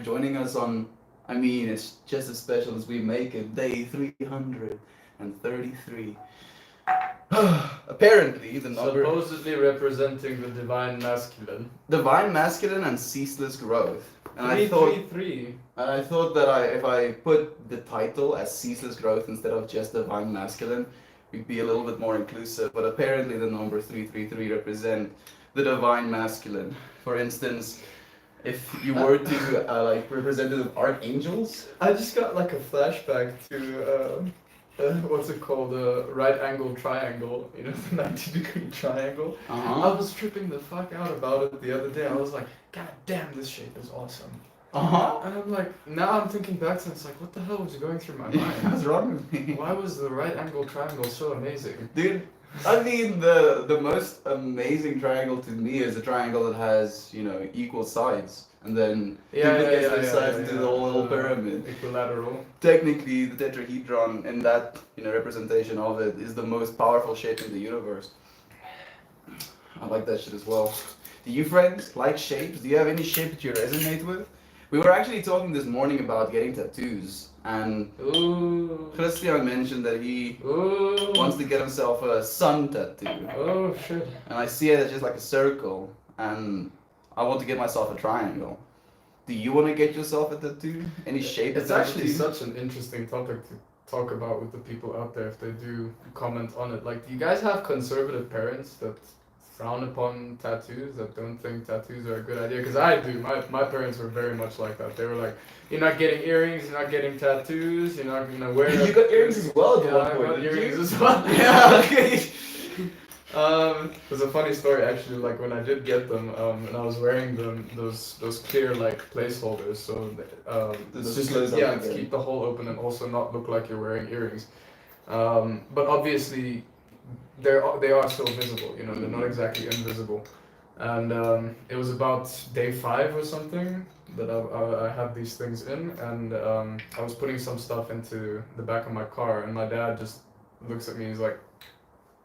joining us on, I mean, it's just as special as we make it, day 333. Apparently, the number Supposedly representing the divine masculine. divine masculine and ceaseless growth. And I 333. thought that if I put the title as ceaseless growth instead of just divine masculine, we'd be a little bit more inclusive. But apparently, the number 333 represent the divine masculine. For instance, if you were to like representative archangels. I just got like a flashback to what's it called? The right angle triangle. You know, the 90-degree triangle. I was tripping the fuck out about it the other day. I was like, God damn, this shape is awesome. And I'm like, now I'm thinking back to it, it's like, what the hell was going through my mind? What's wrong with me? Why was the right angle triangle so amazing? Dude, I mean, the most amazing triangle to me is a triangle that has, you know, equal sides. And then you look at those sides into the whole little pyramid. Equilateral. Technically, the tetrahedron in that, you know, representation of it is the most powerful shape in the universe. I like that shit as well. Do you friends like shapes? Do you have any shape that you resonate with? We were actually talking this morning about getting tattoos, and Christian mentioned that he wants to get himself a sun tattoo. Oh shit. And I see it as just like a circle, and I want to get myself a triangle. Do you want to get yourself a tattoo? Any shape? It's actually such an interesting topic to talk about with the people out there if they do comment on it. Like, do you guys have conservative parents that frown upon tattoos, that don't think tattoos are a good idea? Because I do. My parents were very much like that. They were like, you're not getting earrings, you're not getting tattoos, you're not gonna wear. You got earrings as well. Yeah, I got earrings as well. Yeah. Okay. There's a funny story actually. Like when I did get them, and I was wearing them, those clear like placeholders, so to keep the hole open and also not look like you're wearing earrings. But obviously, they are still visible. You know, they're not exactly invisible. And it was about day 5 or something that I had these things in, and I was putting some stuff into the back of my car, and my dad just looks at me. He's like,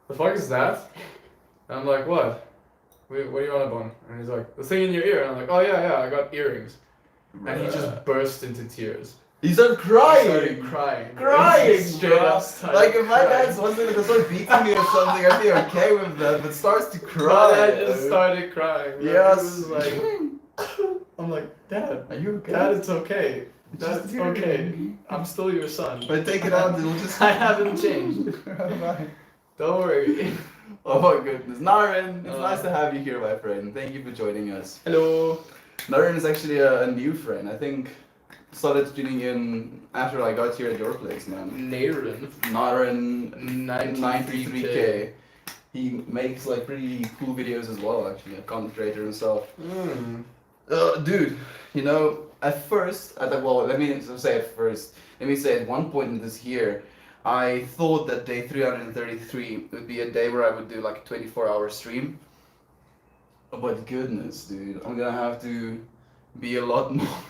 "The fuck is that?" And I'm like, "What? What are you on about?" And he's like, "The thing in your ear." And I'm like, "Oh yeah, I got earrings." And he just burst into tears. He started crying. He started crying. Crying, Straight up started like if my crying. dad's wanting to start beating me or something, I'd be okay with that. But starts to cry. My dad just started crying. Yes. He was like, I'm like, "Dad, Are you okay? Dad, it's okay. Dad, Just it's okay. I'm still your son. If I take it out, it'll just. I haven't changed. Don't worry." Oh my goodness, Naren, it's nice to have you here, my friend. Thank you for joining us. Hello. Naren is actually a new friend. I think started tuning in after I got here at your place, man. Naren. Naren 93K. He makes like pretty cool videos as well, actually, a content creator himself. Dude, you know, at first, let me say at one point in this year, I thought that day 333 would be a day where I would do like a 24-hour stream. But goodness, dude, I'm gonna have to be a lot more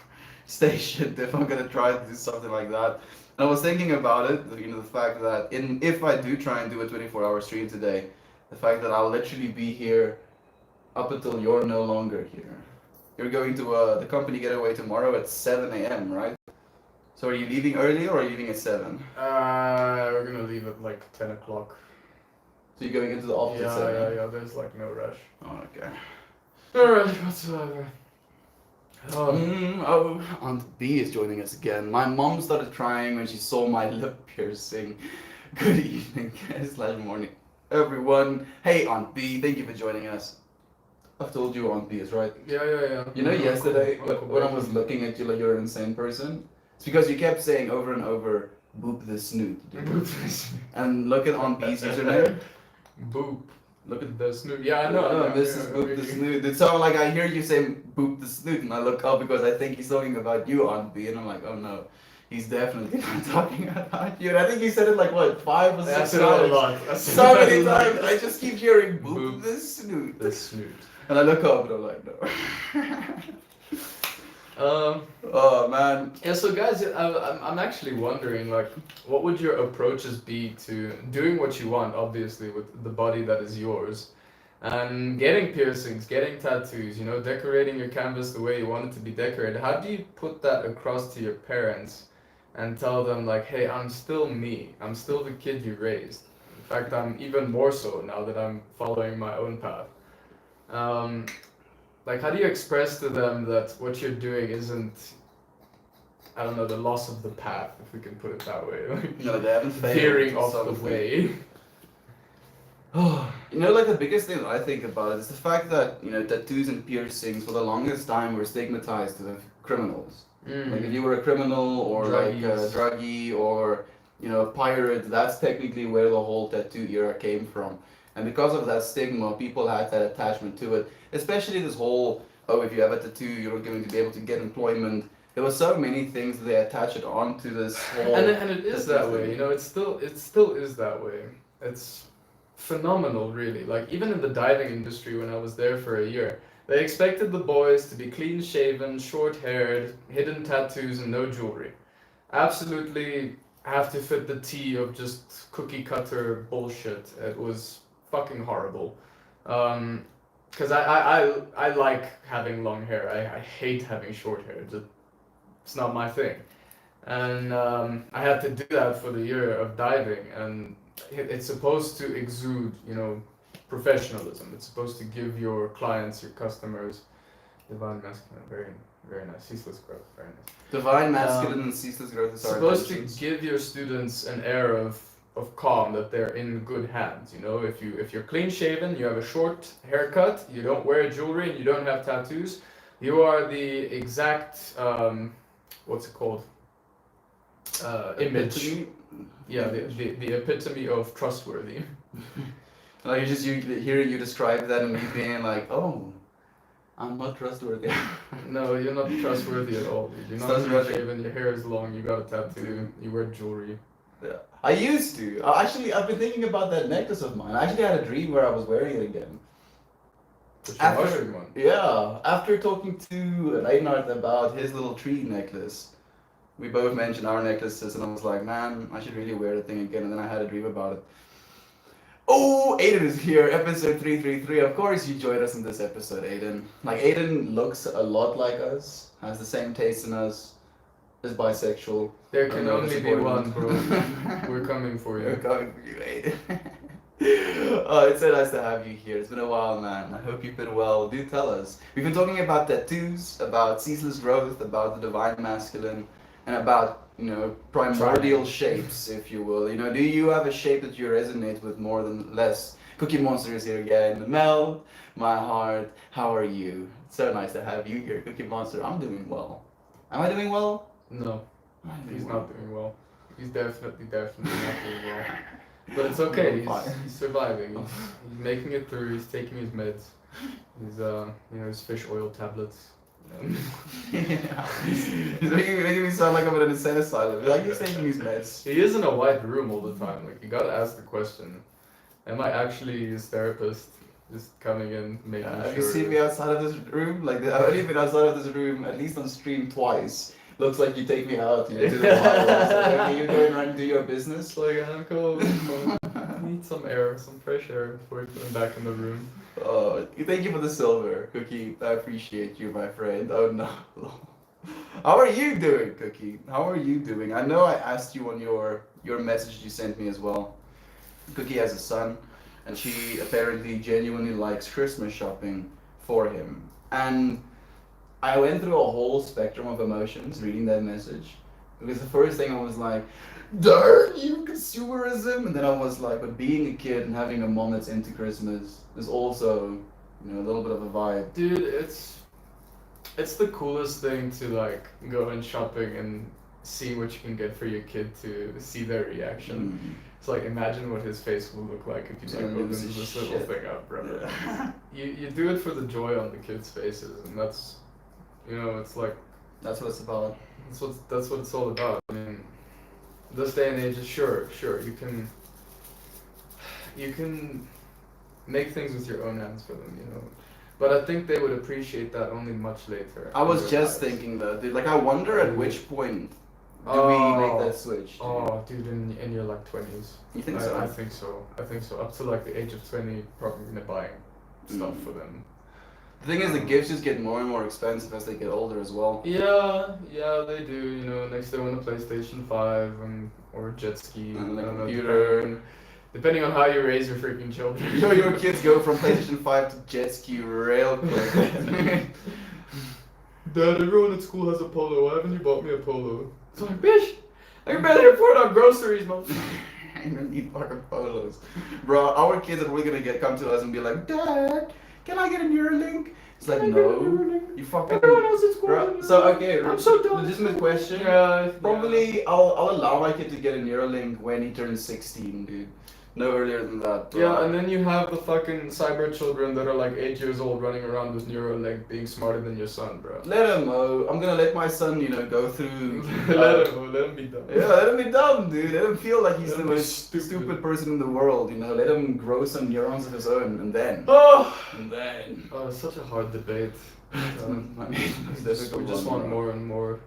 stationed if I'm gonna try to do something like that. And I was thinking about it, you know, the fact that if I do try and do a 24-hour stream today, the fact that I'll literally be here up until you're no longer here. You're going to the company getaway tomorrow at 7 a.m., right? So are you leaving early or are you leaving at 7? We're gonna leave at like 10 o'clock. So you're going into the office at 7? Yeah, there's like no rush. Oh, okay. No rush whatsoever. Aunt B is joining us again. My mom started crying when she saw my lip piercing. Good evening, /morning, everyone. Hey, Aunt B, thank you for joining us. I've told you Aunt B is right. Yeah. You know, yesterday when I was looking at you like you're an insane person, it's because you kept saying over and over, "Boop the snoot." And look at Aunt B's username. Boop. Look at the snoot. Yeah, I know. This is Boop the snoot. It's so like I hear you saying "Boop the snoot," and I look up because I think he's talking about you, Aunt B, and I'm like, oh no, he's definitely not talking about you. And I think he said it like what, 5 or 6 times. A lot. So many times. I just keep hearing "Boop the snoot." The snoot. And I look up and I'm like, no. Oh man. Yeah, so guys, I'm actually wondering, like, what would your approaches be to doing what you want, obviously, with the body that is yours, And getting piercings, getting tattoos, you know, decorating your canvas the way you want it to be decorated. How do you put that across to your parents and tell them like, hey, I'm still me. I'm still the kid you raised. In fact, I'm even more so now that I'm following my own path. Um, like, how do you express to them that what you're doing isn't, I don't know, the loss of the path, if we can put it that way. Like, No, they haven't failed. veering off the way. You know, like the biggest thing that I think about is the fact that, you know, tattoos and piercings for the longest time were stigmatized as criminals. Like if you were a criminal or like a druggie or, you know, a pirate, that's technically where the whole tattoo era came from. And because of that stigma, people had that attachment to it. Especially this whole, oh, if you have a tattoo, you're not going to be able to get employment. There were so many things that they attach it on to this whole. And it is that way, you know. It still is that way. It's phenomenal, really. Like even in the diving industry, when I was there for a year, they expected the boys to be clean shaven, short haired, hidden tattoos, and no jewelry. Absolutely have to fit the T of just cookie cutter bullshit. It was fucking horrible. Because I like having long hair. I hate having short hair. It's not my thing. And I had to do that for the year of diving, and it's supposed to exude, you know, professionalism. It's supposed to give your clients, your customers, divine masculine, very nice, ceaseless growth, very nice. Divine masculine and ceaseless growth is supposed to give your students an air of calm, that they're in good hands. You know, if you're clean shaven, you have a short haircut, you don't wear jewelry, and you don't have tattoos, you are the exact what's it called? Image. Yeah, the epitome of trustworthy. Like hearing you describe that and me being like, oh, I'm not trustworthy. No, you're not trustworthy at all, dude. You're not clean shaven, your hair is long, you got a tattoo, you wear jewelry. Yeah. I used to. Actually, I've been thinking about that necklace of mine. I actually had a dream where I was wearing it again. After one. Yeah, after talking to Reinhard about his little tree necklace, we both mentioned our necklaces, and I was like, man, I should really wear the thing again. And then I had a dream about it. Oh, Aiden is here, episode 333. Of course, you joined us in this episode, Aiden. Like, Aiden looks a lot like us, has the same taste in us, is bisexual. There can only be one, bro. We're coming for you. We're coming for you, Aiden. Oh, it's so nice to have you here. It's been a while, man. I hope you've been well. Do tell us. We've been talking about tattoos, about ceaseless growth, about the divine masculine, and about, you know, primordial shapes, if you will. You know, do you have a shape that you resonate with more than less? Cookie Monster is here again. Mel, my heart, how are you? It's so nice to have you here, Cookie Monster. I'm doing well. Am I doing well? No, he's not doing well. He's definitely not doing well. But it's okay. He's surviving. He's making it through. He's taking his meds. He's you know, his fish oil tablets. Yeah. He's making me sound like I'm in an insane asylum. Like he's taking his meds. He is in a white room all the time. Like you gotta ask the question: am I actually his therapist? Just coming in, making sure. Have you seen me outside of this room? Like I've only been outside of this room at least on stream twice. Looks like you take me out, you know, to the wild. Like, you go and run do your business. Like I'm cool. Need some air, some fresh air before you put him back in the room. Thank you for the silver, Cookie. I appreciate you, my friend. Oh no. How are you doing, Cookie? How are you doing? I know I asked you on your message you sent me as well. Cookie has a son, and she apparently genuinely likes Christmas shopping for him. And I went through a whole spectrum of emotions reading that message. Because the first thing I was like, darn you, consumerism! And then I was like, but being a kid and having a mom that's into Christmas is also, you know, a little bit of a vibe. Dude, it's the coolest thing to like go in shopping and see what you can get for your kid, to see their reaction. It's like, imagine what his face will look like if you like open this little thing up, bro. Yeah. You do it for the joy on the kids' faces, and that's, you know, it's like, that's what it's about. That's what it's all about. I mean, this day and age, sure, you can make things with your own hands for them, you know. But I think they would appreciate that only much later. I was just thinking that, dude. Like, I wonder at which point do we make that switch? Dude, in your like 20s. You think so? I think so. Up to like the age of 20, probably gonna buy stuff for them. The thing is, the gifts just get more and more expensive as they get older as well. Yeah, they do. You know, next they want a PlayStation 5 or a jet ski. And I a don't know, computer. depending on how you raise your freaking children. Your kids go from PlayStation 5 to jet ski real quick. Dad, everyone at school has a polo. Why haven't you bought me a polo? It's like, bitch, I can barely afford our groceries, man. I don't need fucking polos. Bro, our kids are really gonna come to us and be like, Dad, can I get a Neuralink? It's like, no. You fucking... Everyone else at school. Bro, so, okay, I'm so done. legitimate question. Yeah. Probably, I'll allow my kid to get a Neuralink when he turns 16, dude. No earlier than that, bro. Yeah, and then you have the fucking cyber children that are like 8 years old running around with Neuralink being smarter than your son, bro. Let him, I'm gonna let my son, go through... let him be dumb. Yeah, let him be dumb, dude. Let him feel like he's the most stupid person in the world, Let him grow some neurons of his own, and then... Oh, it's such a hard debate. We just want more and more.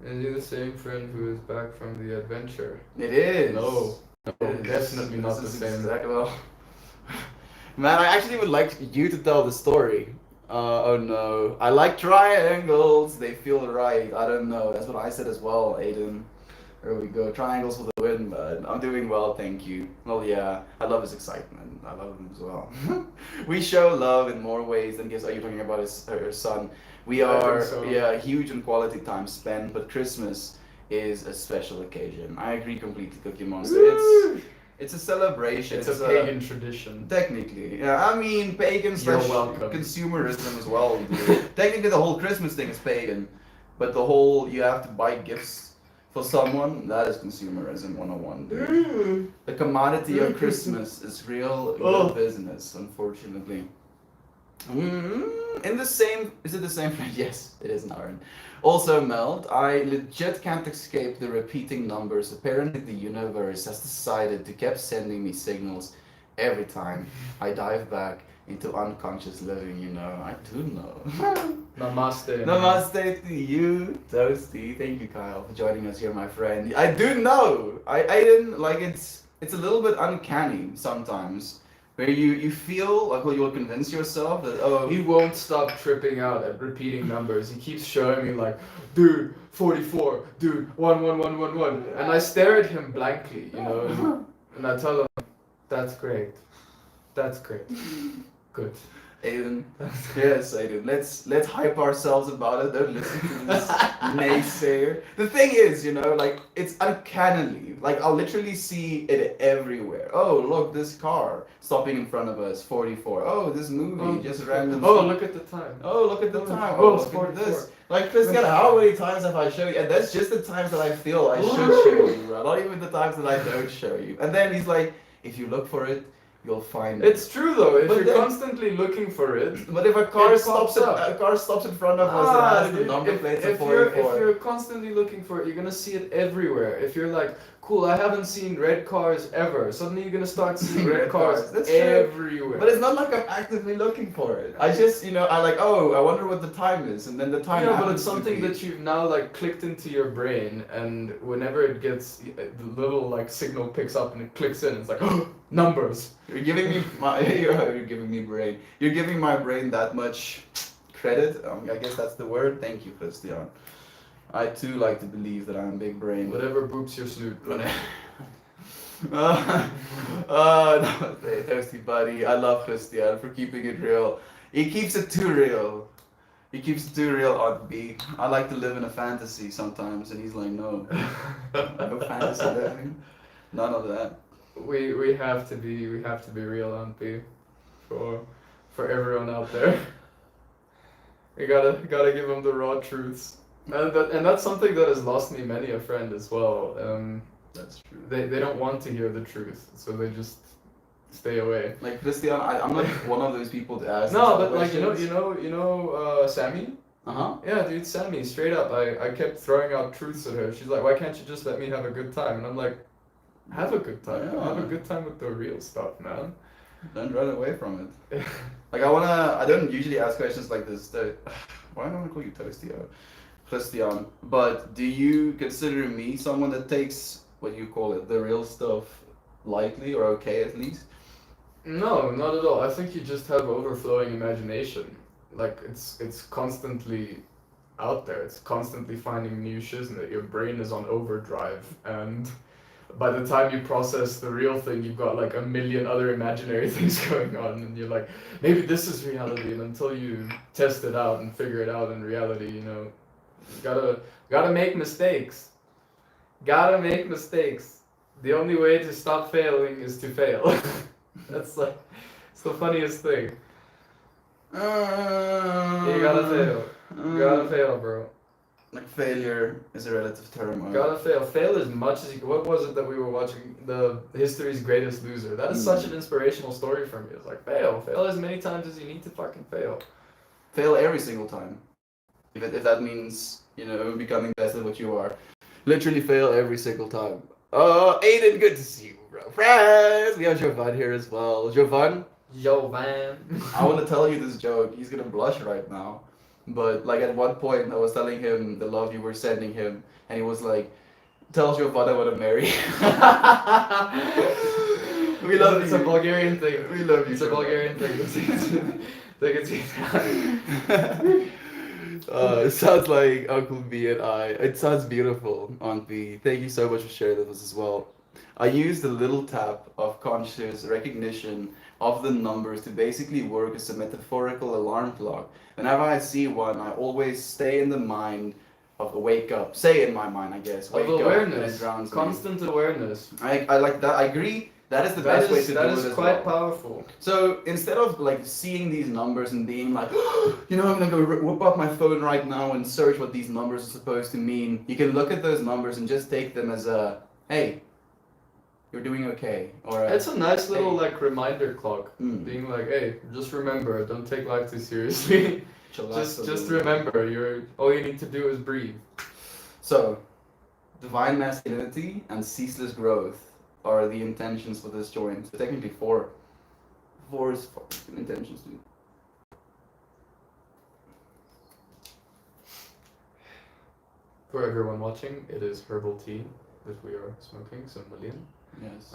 Is he the same friend who is back from the adventure? It is. No. Definitely not the same. Exactly. Well, man, I actually would like you to tell the story. Oh no. I like triangles. They feel right. I don't know. That's what I said as well, Aiden. There we go. Triangles for the win, bud. I'm doing well, thank you. Well, yeah. I love his excitement. I love him as well. We show love in more ways than gifts. Are you talking about her son? We are, huge on quality time spent, but Christmas is a special occasion. I agree completely, Cookie Monster. It's a celebration. It's a pagan tradition. Technically, yeah. I mean, pagan / consumerism as well. Technically, the whole Christmas thing is pagan, but the whole you have to buy gifts for someone, that is consumerism 101, dude. The commodity of Christmas is real business, unfortunately. Is it the same friend? Yes, it is Naren. Also, Meld, I legit can't escape the repeating numbers. Apparently, the universe has decided to keep sending me signals every time I dive back into unconscious living, I do know. Namaste. Namaste to you, Toasty. Thank you, Kyle, for joining us here, my friend. I do know. I didn't, it's a little bit uncanny sometimes. Where you feel like you'll convince yourself that he won't stop tripping out at repeating numbers. He keeps showing me like, dude, 44, dude, 11111, and I stare at him blankly, and I tell him, that's great, good. Aiden, yes, Aiden. Let's hype ourselves about it. Don't listen to this naysayer. The thing is, it's uncannily. I'll literally see it everywhere. Oh, look, this car stopping in front of us, 44. Oh, this movie just random. Oh, look at the time. Oh, look at the time. Oh, look at this. Christian, how many times have I shown you? And that's just the times that I feel I should show you, bro. Not even the times that I don't show you. And then he's like, if you look for it, you'll find it. It's true though. If you're constantly looking for it, but if a car stops in front of us and has the number plates of 44. If you're constantly looking for it, you're gonna see it everywhere. If you're like, cool, I haven't seen red cars ever. Suddenly you're gonna start seeing red cars everywhere. But it's not like I'm actively looking for it. I just, I wonder what the time is, and then the time. Yeah, but it's something that you've now clicked into your brain, and whenever it gets the little signal picks up and it clicks in, it's like numbers. You're giving me brain. You're giving my brain that much credit. I guess that's the word. Thank you, Christian. I too like to believe that I'm big brain. Whatever boops your snoot. No, Toasty buddy. I love Christian for keeping it real. He keeps it too real. He keeps it too real on B. I like to live in a fantasy sometimes, and he's like, no. No fantasy living. None of that. We have to be real, Aunt B, for everyone out there. We gotta give them the raw truths, and that's something that has lost me many a friend as well. That's true. They don't want to hear the truth, so they just stay away. Like Christian, I'm not one of those people to ask. No, but you know Sammy. Yeah, dude, Sammy, straight up. I kept throwing out truths at her. She's like, why can't you just let me have a good time? And I'm like, have a good time. Yeah. Have a good time with the real stuff, man. Don't run away from it. I don't usually ask questions like this. Why don't I call you Toasty? Christian. But do you consider me someone that takes, what do you call it, the real stuff lightly or okay at least? No, not at all. I think you just have overflowing imagination. Like it's constantly out there. It's constantly finding new shiznit. Your brain is on overdrive, and by the time you process the real thing, you've got like a million other imaginary things going on, and you're like, maybe this is reality. And until you test it out and figure it out in reality, you know, you gotta make mistakes. Gotta make mistakes. The only way to stop failing is to fail. That's like, it's the funniest thing. You gotta fail. You gotta fail, bro. Like failure is a relative term. Gotta fail. Fail as much as you can. What was it that we were watching? The History's Greatest Loser. That is such an inspirational story for me. It's like, fail. Fail as many times as you need to fucking fail. Fail every single time. If that means, you know, becoming best at what you are. Literally fail every single time. Aiden, good to see you, bro. Friends! We have Jovan here as well. Jovan? Yo, man. I want to tell you this joke. He's gonna blush right now. But like at one point, I was telling him the love you were sending him, and he was like, "Tell Jovan I want to marry." We love It's you. a Bulgarian thing. We love you. It's a Bulgarian thing. Take it easy. It sounds like Uncle B and I. It sounds beautiful, Aunt B. Thank you so much for sharing with us as well. I use the little tap of conscious recognition of the numbers to basically work as a metaphorical alarm clock. Whenever I see one, I always stay in the mind of wake up. Say in my mind, I guess. Wake Of up. awareness. And it grounds me. Constant awareness. I like that. I agree. That is the best way to do it as That is quite well. powerful. So instead of like seeing these numbers and being like, you know, I'm gonna go whip up my phone right now and search what these numbers are supposed to mean, you can look at those numbers and just take them as a, hey, you're doing okay. Or It's a nice little hey. like reminder clock. Mm. Being like, hey, just remember, don't take life too seriously. just remember, you're all you need to do is breathe. So, divine masculinity and ceaseless growth are the intentions for this joint. So technically four. Four is fucking intentions, dude. For everyone watching, it is herbal tea that we are smoking, so million. Yes.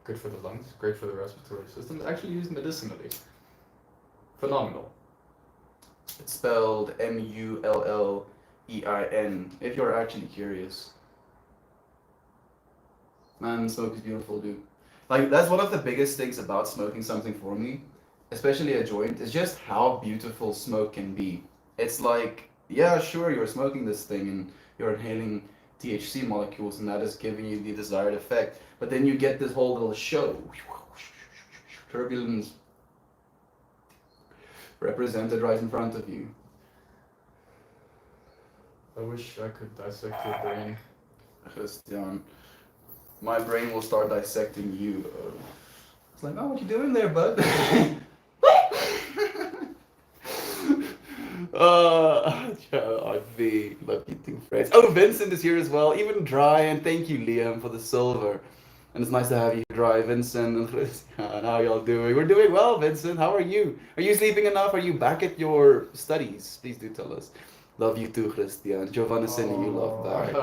Good for the lungs, great for the respiratory system. It's actually used medicinally. Phenomenal. It's spelled Mullein, if you're actually curious. Man, smoke is beautiful, dude. Like, that's one of the biggest things about smoking something for me, especially a joint, is just how beautiful smoke can be. It's like, yeah, sure, you're smoking this thing and you're inhaling THC molecules and that is giving you the desired effect, but then you get this whole little show. Turbulence represented right in front of you. I wish I could dissect your brain. Christian, my brain will start dissecting you. It's like, oh, what you doing there, bud? I'd be lucky two friends. Oh, Vincent is here as well, even Dry, and thank you, Liam, for the silver. And it's nice to have you, Dry, Vincent, and Christian. How y'all doing? We're doing well, Vincent. How are you? Are you sleeping enough? Are you back at your studies? Please do tell us. Love you too, Christian. Giovanna sending you love back.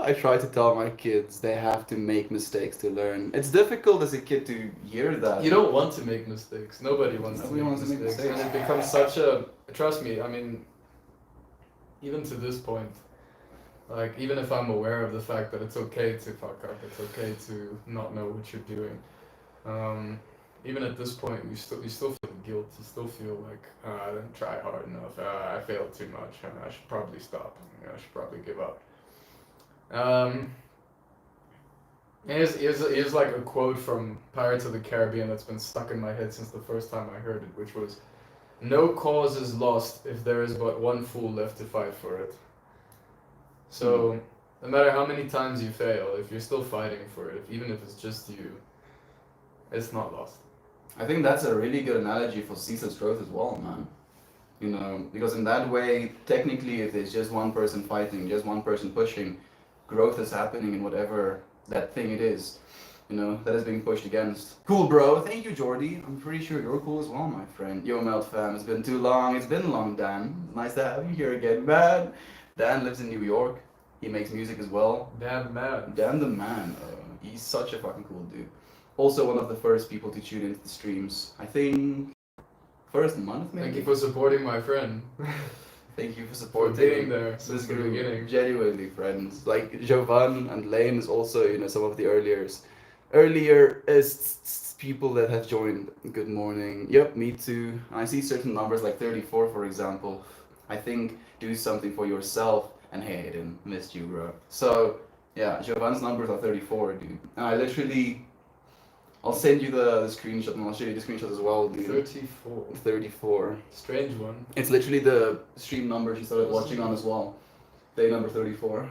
I try to tell my kids they have to make mistakes to learn. It's difficult as a kid to hear that. You don't want to make mistakes. Nobody wants Nobody to wants to make make mistakes. mistakes. And it becomes such a... Trust me, I mean, even to this point, like, even if I'm aware of the fact that it's okay to fuck up, it's okay to not know what you're doing, even at this point, you still feel guilt. You still feel like, I didn't try hard enough. I failed too much. I should probably stop. I should probably give up. Here's like a quote from Pirates of the Caribbean that's been stuck in my head since the first time I heard it, which was, "No cause is lost if there is but one fool left to fight for it." So, no matter how many times you fail, if you're still fighting for it, even if it's just you, it's not lost. I think that's a really good analogy for ceaseless growth as well, man. You know, because in that way, technically, if there's just one person fighting, just one person pushing, growth is happening in whatever that thing it is, you know, that is being pushed against. Cool, bro. Thank you, Jordy. I'm pretty sure you're cool as well, my friend. Yo, Melt fam, it's been too long. It's been long, Dan. Nice to have you here again, man. Dan lives in New York. He makes music as well. Damn man. Dan the man. He's such a fucking cool dude. Also one of the first people to tune into the streams. I think first month maybe. Thank you for supporting my friend. Thank you for supporting. Being there since the beginning. Genuinely, friends. Like Jovan and Lane is also, you know, some of the earliest people that have joined. Good morning. Yep, me too. I see certain numbers like 34, for example. I think do something for yourself. And hey, Aiden, missed you, bro. So yeah, Jovan's numbers are 34, dude. And I literally, I'll send you the screenshot and I'll show you the screenshot as well, dude. 34. 34. Strange one. It's literally the stream number she started watching on as well. Day number 34.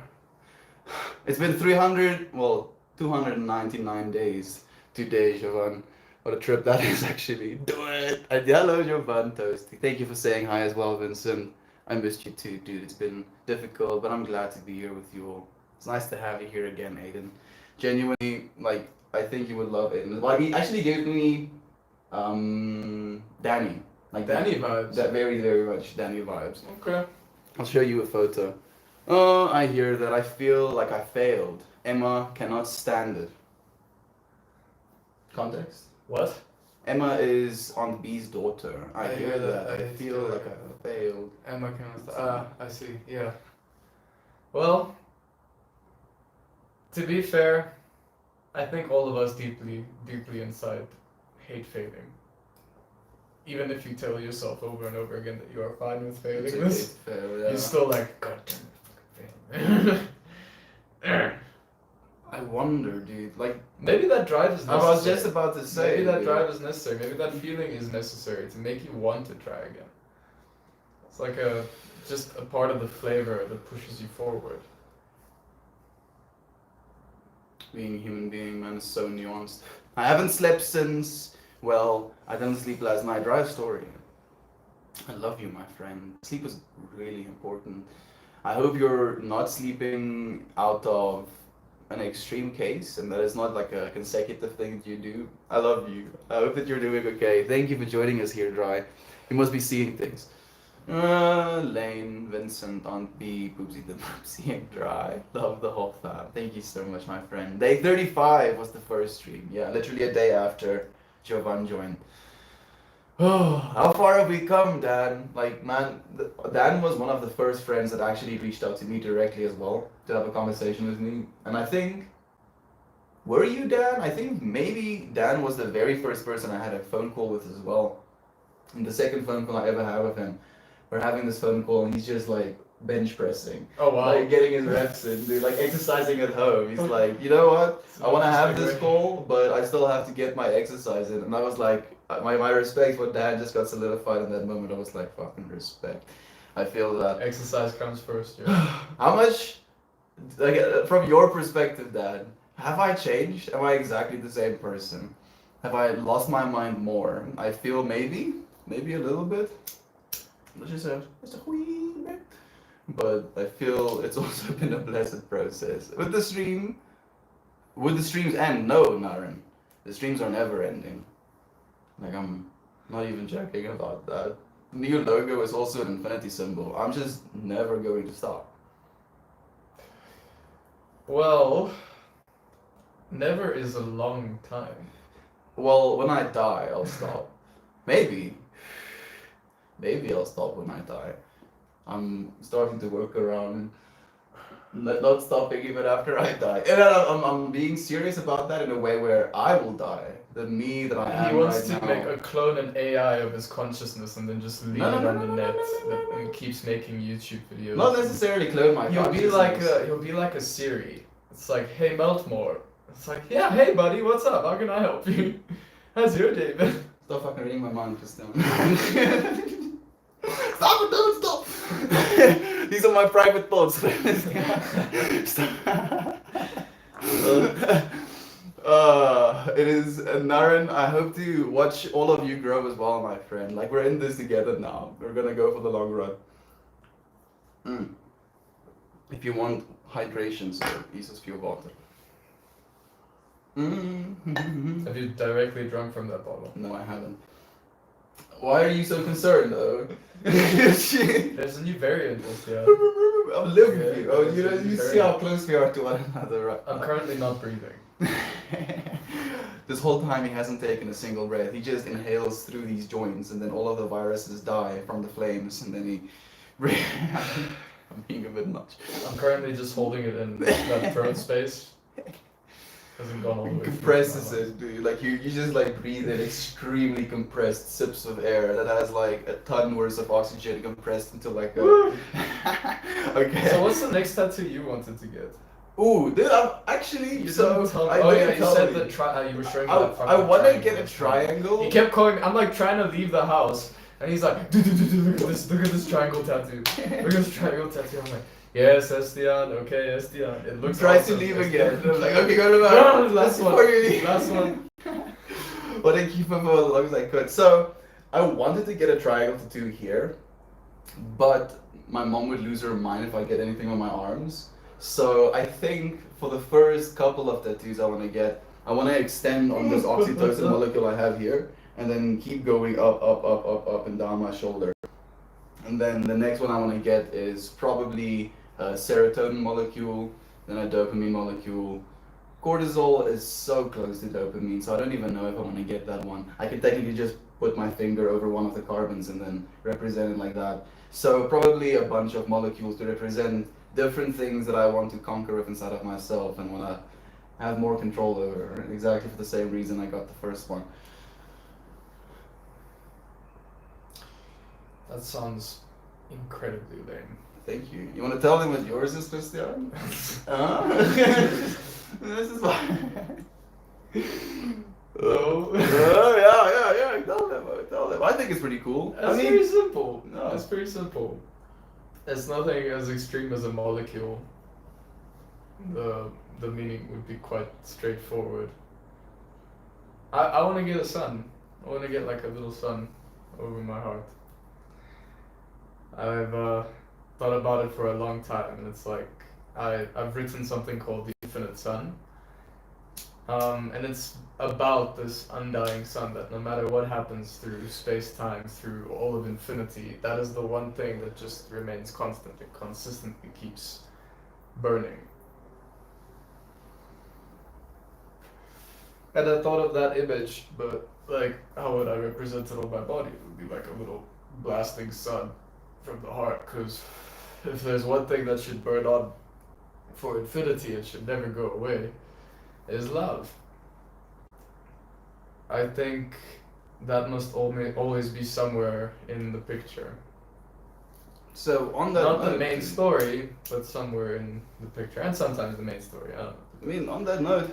It's been 299 days today, Jovan. What a trip that is, actually. Do it! And hello, Jovan Toasty. Thank you for saying hi as well, Vincent. I missed you too, dude. It's been difficult, but I'm glad to be here with you all. It's nice to have you here again, Aiden. Genuinely, like, I think you would love Aiden. Like, he actually gave me, Danny. Like Danny vibes. That very, very much Danny vibes. Okay. I'll show you a photo. Oh, I hear that. I feel like I failed. Emma cannot stand it. Context? What? Emma is Aunt B's daughter. I hear that. I feel like I failed. Emma cannot. I see. Yeah. Well, to be fair, I think all of us deeply, deeply inside hate failing. Even if you tell yourself over and over again that you are fine with failing this, you're still like, God damn it, failing. I wonder, dude. Like, maybe that drive is necessary. I was just about to say. Maybe that drive is necessary. Maybe that feeling is necessary to make you want to try again. It's like just a part of the flavor that pushes you forward. Being a human being, man, is so nuanced. I haven't slept since, well, I didn't sleep last night. Drive story. I love you, my friend. Sleep is really important. I hope you're not sleeping out of an extreme case and that it's not like a consecutive thing that you do. I love you. I hope that you're doing okay. Thank you for joining us here, Dry. You must be seeing things. Lane, Vincent, Aunt B, Poopsie the Poopsie, and Dry. Love the whole fam. Thank you so much, my friend. Day 35 was the first stream. Yeah, literally a day after Jovan joined. Oh, how far have we come, Dan? Like, man, Dan was one of the first friends that actually reached out to me directly as well to have a conversation with me. And I think, were you Dan? I think maybe Dan was the very first person I had a phone call with as well. And the second phone call I ever had with him, we're having this phone call and he's just like bench pressing. Oh wow. Like getting his reps in, dude, like exercising at home. He's like, you know what? I want to have this call, but I still have to get my exercise in. And I was like, my respect for Dan just got solidified in that moment. I was like, fucking respect. I feel that. Exercise comes first, yeah. How much, like, from your perspective, Dan, have I changed? Am I exactly the same person? Have I lost my mind more? I feel maybe a little bit. Just a wee bit. But I feel it's also been a blessed process. Would the streams end? No, Naren. The streams are never ending. Like, I'm not even joking about that. New logo is also an infinity symbol. I'm just never going to stop. Well, never is a long time. Well, when I die, I'll stop. Maybe I'll stop when I die. I'm starting to work around not stopping even after I die. And I'm being serious about that in a way where I will die. The me that I am. He wants right to now. make a clone and AI of his consciousness and then just leave it on the net and keeps making YouTube videos. Not necessarily clone my consciousness. He'll be like a Siri. It's like, hey, melt more. It's like, yeah, hey buddy, what's up? How can I help you? How's your day been? Stop fucking reading my mind, just now. Stop it, don't stop! These are my private thoughts. It is Naren. I hope to watch all of you grow as well, my friend. Like, we're in this together now. We're gonna go for the long run. If you want hydration, so Jesus pure water. Have you directly drunk from that bottle? No, I haven't. Why are you so concerned, though? There's a new variant this year. I'm living with you. Oh, you see how close we are to one another, right? I'm currently not breathing. this whole time he hasn't taken a single breath. He just inhales through these joints, and then all of the viruses die from the flames, and then he. I'm being a bit much. I'm currently just holding it in that throat space. Hasn't gone all the way. Compresses it, dude. Like you just like breathe in extremely compressed sips of air that has like a ton worth of oxygen compressed into like a. Okay. So what's the next tattoo you wanted to get? Ooh, dude, I'm actually You so. didn't tell me. I Oh didn't yeah, you tell said you. the you were showing me that I fucking want to triangle. get a triangle. He kept calling. I'm like trying to leave the house, and he's like, look at this triangle tattoo. Look at this triangle tattoo. I'm like, yes, Estian. Okay, Estian. It looks. Try awesome, to leave Estian. again. I'm like, okay, go to bed. No, last one. Before you leave. Last one. But I keep him for as long as I could. So I wanted to get a triangle tattoo here, but my mom would lose her mind if I get anything on my arms. So I think for the first couple of tattoos I want to extend on this oxytocin molecule I have here, and then keep going up and down my shoulder. And then the next one I want to get is probably a serotonin molecule, then a dopamine molecule. Cortisol is so close to dopamine, so I don't even know if I want to get that one. I could technically just put my finger over one of the carbons and then represent it like that. So probably a bunch of molecules to represent different things that I want to conquer with inside of myself and want to have more control over, exactly for the same reason I got the first one. That sounds incredibly lame. Thank you. You want to tell them what yours is, Christian? This is fine. Oh. Yeah. Tell them. I think it's pretty cool. That's pretty simple. No. That's pretty simple. It's nothing as extreme as a molecule. The meaning would be quite straightforward. I want to get a sun. I want to get like a little sun over my heart. I've thought about it for a long time, and it's like I've written something called The Infinite Sun. And it's about this undying sun that no matter what happens through space-time, through all of infinity, that is the one thing that just remains constant and consistently keeps burning. And I thought of that image, but like, how would I represent it on my body? It would be like a little blasting sun from the heart, because if there's one thing that should burn on for infinity and should never go away, is love. I think that must always be somewhere in the picture. So on that Not note, the main story, but somewhere in the picture, and sometimes the main story. I don't know. I mean, on that note,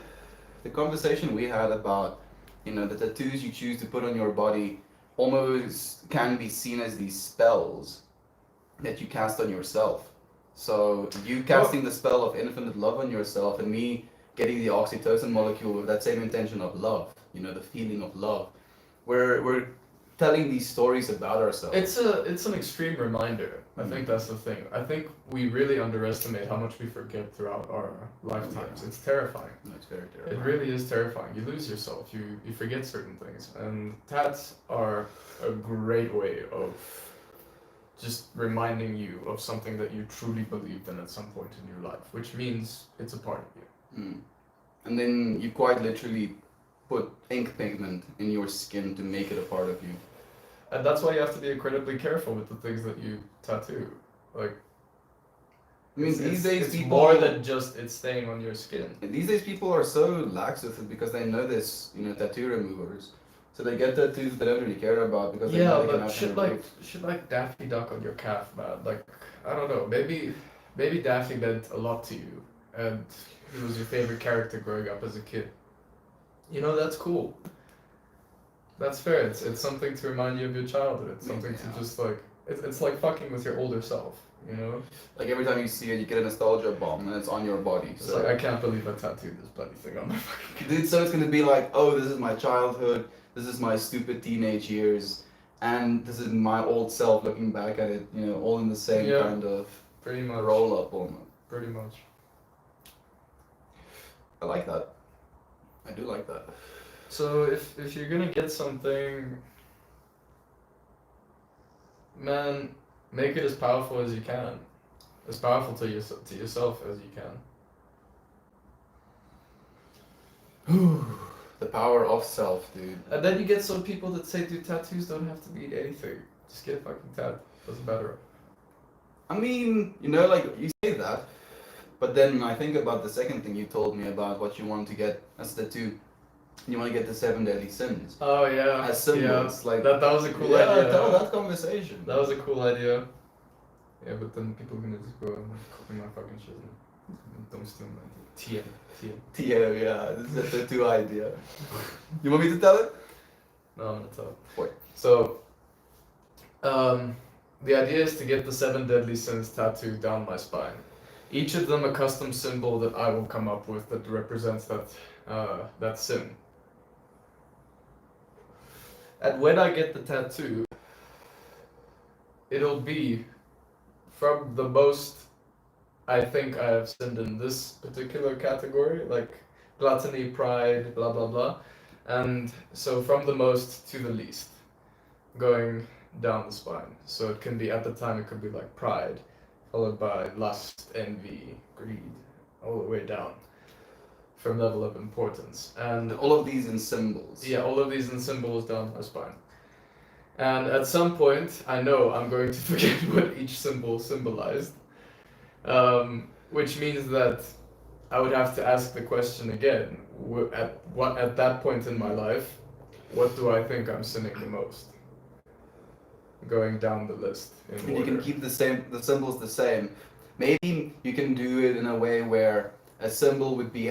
the conversation we had about, the tattoos you choose to put on your body almost can be seen as these spells that you cast on yourself. So you casting the spell of infinite love on yourself, and me getting the oxytocin molecule with that same intention of love, the feeling of love. We're telling these stories about ourselves. It's an extreme reminder. I think that's the thing. I think we really underestimate how much we forget throughout our lifetimes. It's terrifying. It's very terrifying. It really is terrifying. You lose yourself. You forget certain things. And tats are a great way of just reminding you of something that you truly believed in at some point in your life, which means it's a part of you. And then you quite literally put ink pigment in your skin to make it a part of you. And that's why you have to be incredibly careful with the things that you tattoo. Like, I mean, these days it's people more than just it's staying on your skin. These days people are so lax with it because they know this, tattoo removers. So they get tattoos they don't really care about because they know they can have them shit like Daffy Duck on your calf, man. Like, I don't know. Maybe Daffy meant a lot to you, and he was your favorite character growing up as a kid. That's cool. That's fair. It's something to remind you of your childhood. It's something to just like it's like fucking with your older self. Like every time you see it, you get a nostalgia bomb, and it's on your body. It's like, I can't believe I tattooed this bloody thing on my fucking. Dude, so it's gonna be like, oh, this is my childhood. This is my stupid teenage years, and this is my old self looking back at it. All in the same kind of pretty much roll up almost. Pretty much. I like that. I do like that. So if you're gonna get something, man, make it as powerful as you can, as powerful to yourself as you can. The power of self, dude. And then you get some people that say, dude, tattoos don't have to mean anything. Just get a fucking tat. Doesn't matter. I mean, you know, like, you say that, but then I think about the second thing you told me about what you want to get as a tattoo. You want to get the 7 deadly sins. Oh, yeah. As symbols, yeah. like... That was a cool yeah, idea. tell that conversation. That was a cool idea. Yeah, but then people are gonna just go and copy my fucking shit. Don't steal my TM. TM, yeah, this is a tattoo idea. You want me to tell it? No, I'm gonna tell. Wait. So, the idea is to get the 7 deadly sins tattooed down my spine. Each of them a custom symbol that I will come up with that represents that sin. And when I get the tattoo, it'll be from the most I think I have sinned in this particular category, like gluttony, pride, blah blah blah. And so from the most to the least, going down the spine. So it can be, at the time, it could be like pride, followed by lust, envy, greed, all the way down from level of importance. And all of these in symbols. yeah, all of these in symbols down my spine. And at some point, I know I'm going to forget what each symbol symbolized, which means that I would have to ask the question again, at that point in my life, what do I think I'm sinning the most? Going down the list in order. You can keep the symbols the same. Maybe you can do it in a way where a symbol would be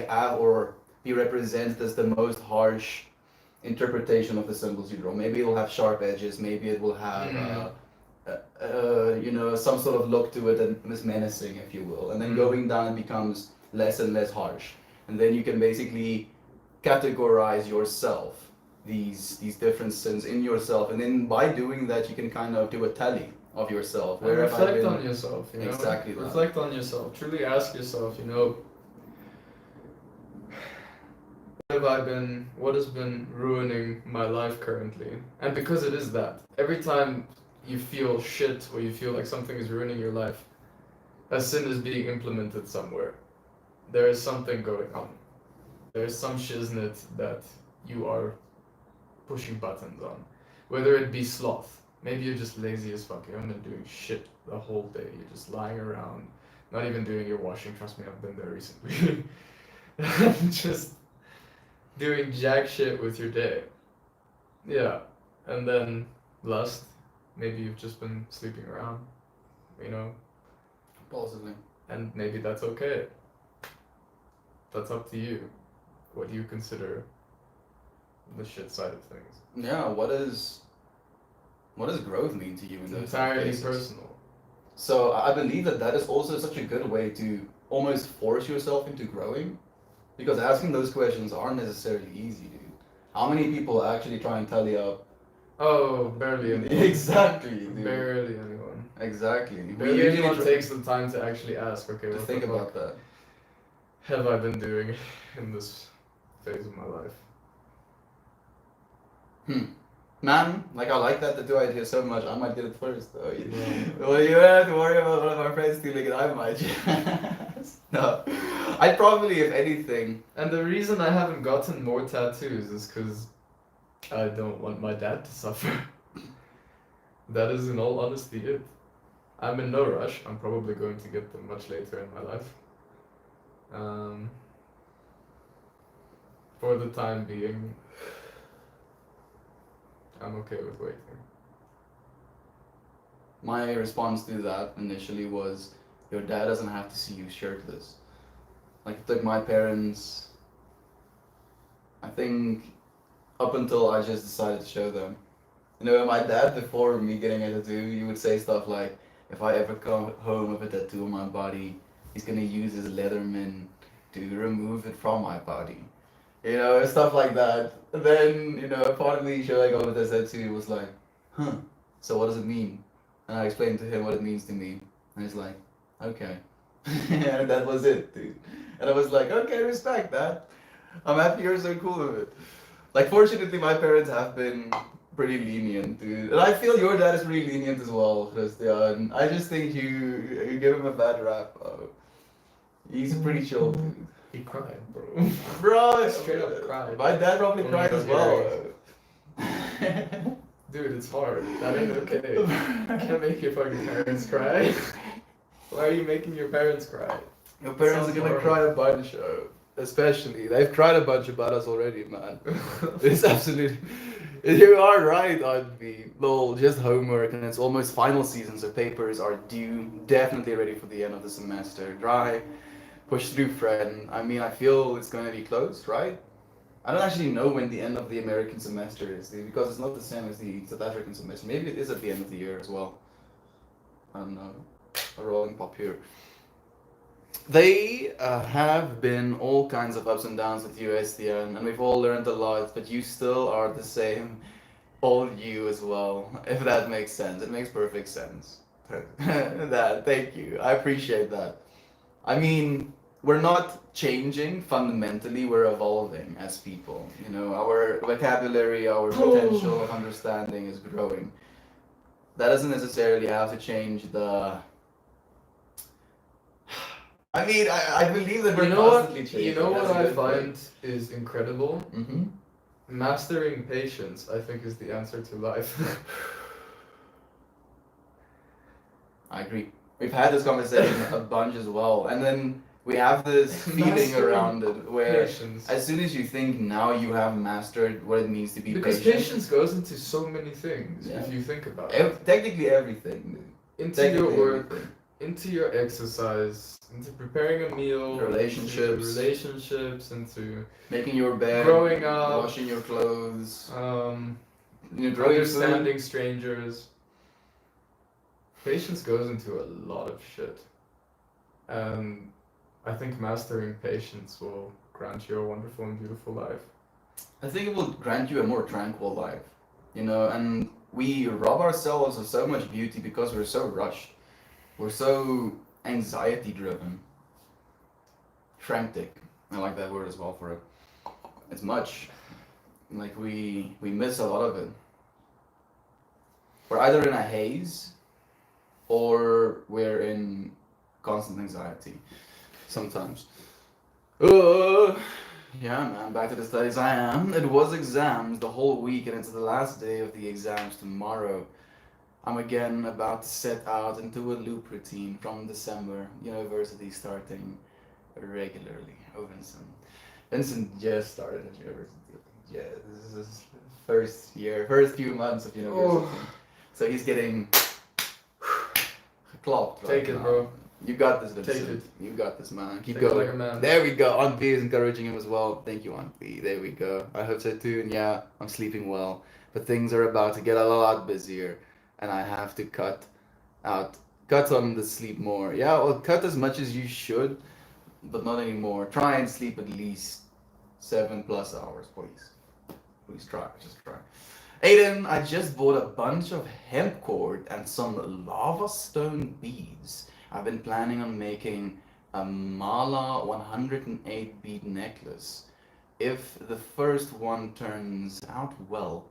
represented as the most harsh interpretation of the symbols you draw. Maybe it'll have sharp edges. Maybe it will have, some sort of look to it that is menacing, if you will. And then going down, it becomes less and less harsh. And then you can basically categorize yourself, these different sins in yourself. And then by doing that, you can kind of do a tally of yourself. And reflect on yourself, you know? Exactly that. Reflect on yourself. Truly ask yourself, what has been ruining my life currently? And because it is that, every time you feel shit or you feel like something is ruining your life, a sin is being implemented somewhere. There is something going on. There is some shiznit that you are pushing buttons on. Whether it be sloth. Maybe you're just lazy as fuck. You're not doing shit the whole day. You're just lying around, not even doing your washing. Trust me, I've been there recently. Just doing jack shit with your day. Yeah. And then lust. Maybe you've just been sleeping around, Possibly. And maybe that's okay. That's up to you. What do you consider the shit side of things? Yeah, what does growth mean to you in those entirely cases? Personal. So I believe that is also such a good way to almost force yourself into growing, because asking those questions aren't necessarily easy, dude. How many people actually try and tally up? Oh, barely anyone. Exactly, dude. Barely anyone. Exactly. Barely anyone takes the time to actually ask, okay, to think about that. Have I been doing in this phase of my life? Man, like, I like that tattoo idea so much, I might get it first, though. Well, you don't have to worry about one of my friends stealing it, I might just. No. I'd probably, if anything... And the reason I haven't gotten more tattoos is because I don't want my dad to suffer. That is, in all honesty, it. I'm in no rush. I'm probably going to get them much later in my life. For the time being, I'm okay with waiting. My response to that initially was, your dad doesn't have to see you shirtless. Like, it took my parents, I think, up until I just decided to show them. My dad, before me getting a tattoo, he would say stuff like, if I ever come home with a tattoo on my body, he's gonna use his Leatherman to remove it from my body. Stuff like that. And then, part of me showing up with this tattoo was like, so what does it mean? And I explained to him what it means to me. And he's like, okay. And that was it, dude. And I was like, okay, respect that. I'm happy you're so cool with it. Like, fortunately, my parents have been pretty lenient, dude. And I feel your dad is pretty lenient as well, Christian. I just think you give him a bad rap. He's pretty chill, dude. He cried, bro. Bro, Straight up cried. My dad probably Oh cried my as God, well. Dude, it's hard. That ain't okay. You can't make your fucking parents cry. Why are you making your parents cry? Your parents Sounds are gonna horrible. cry a bunch, especially. They've cried a bunch about us already, man. It's absolutely. You are right, I'd be. Lol, just homework, and it's almost final season, so papers are due. Definitely ready for the end of the semester. Dry, push through, friend. I mean, I feel it's gonna be close, right? I don't actually know when the end of the American semester is, because it's not the same as the South African semester. Maybe it is at the end of the year as well. I don't know. A rolling pop here. They have been all kinds of ups and downs with USDN, and we've all learned a lot, but you still are the same old you as well, if that makes sense. It makes perfect sense. Thank you. I appreciate that. I mean, we're not changing fundamentally, we're evolving as people. You know, our vocabulary, our potential of understanding is growing. That doesn't necessarily have to change the. I mean, I believe that we're constantly changing. You know what That's a I good find is incredible? Mm-hmm. Mastering patience, I think, is the answer to life. I agree. We've had this conversation a bunch as well, and then we have this feeling Mastering around it where patience. as soon as you think now you have mastered what it means to be Because patient, patience goes into so many things, Yeah. if you think about it. Technically everything. Into Technically your work, everything. into your exercise, into preparing a meal, Relationships. into relationships, into Making your bed, growing up, washing your clothes, growing understanding food. strangers. Patience goes into a lot of shit. And I think mastering patience will grant you a wonderful and beautiful life. I think it will grant you a more tranquil life, you know, and we rob ourselves of so much beauty because we're so rushed. We're so anxiety driven. Frantic. I like that word as well for it. It's much. Like we miss a lot of it. We're either in a haze or we're in constant anxiety. Sometimes. Yeah, man, back to the studies. I am. It was exams the whole week, and it's the last day of the exams tomorrow. I'm again about to set out into a loop routine from December. University starting regularly. Oh, Vincent. Vincent just started at university. Yeah, this is his first few months of university. So he's getting clocked right Take it, now. bro. You got this, Vincent. Take it. You got this, man. Keep Take it going. like a man. There we go. Aunt B is encouraging him as well. Thank you, Aunt B. There we go. I hope so too. And yeah, I'm sleeping well. But things are about to get a lot busier. And I have to cut on the sleep more. Yeah, well, cut as much as you should, but not anymore. Try and sleep at least 7+ hours, please. Please try. Just try. Aiden, I just bought a bunch of hemp cord and some lava stone beads. I've been planning on making a Mala 108 bead necklace. If the first one turns out well,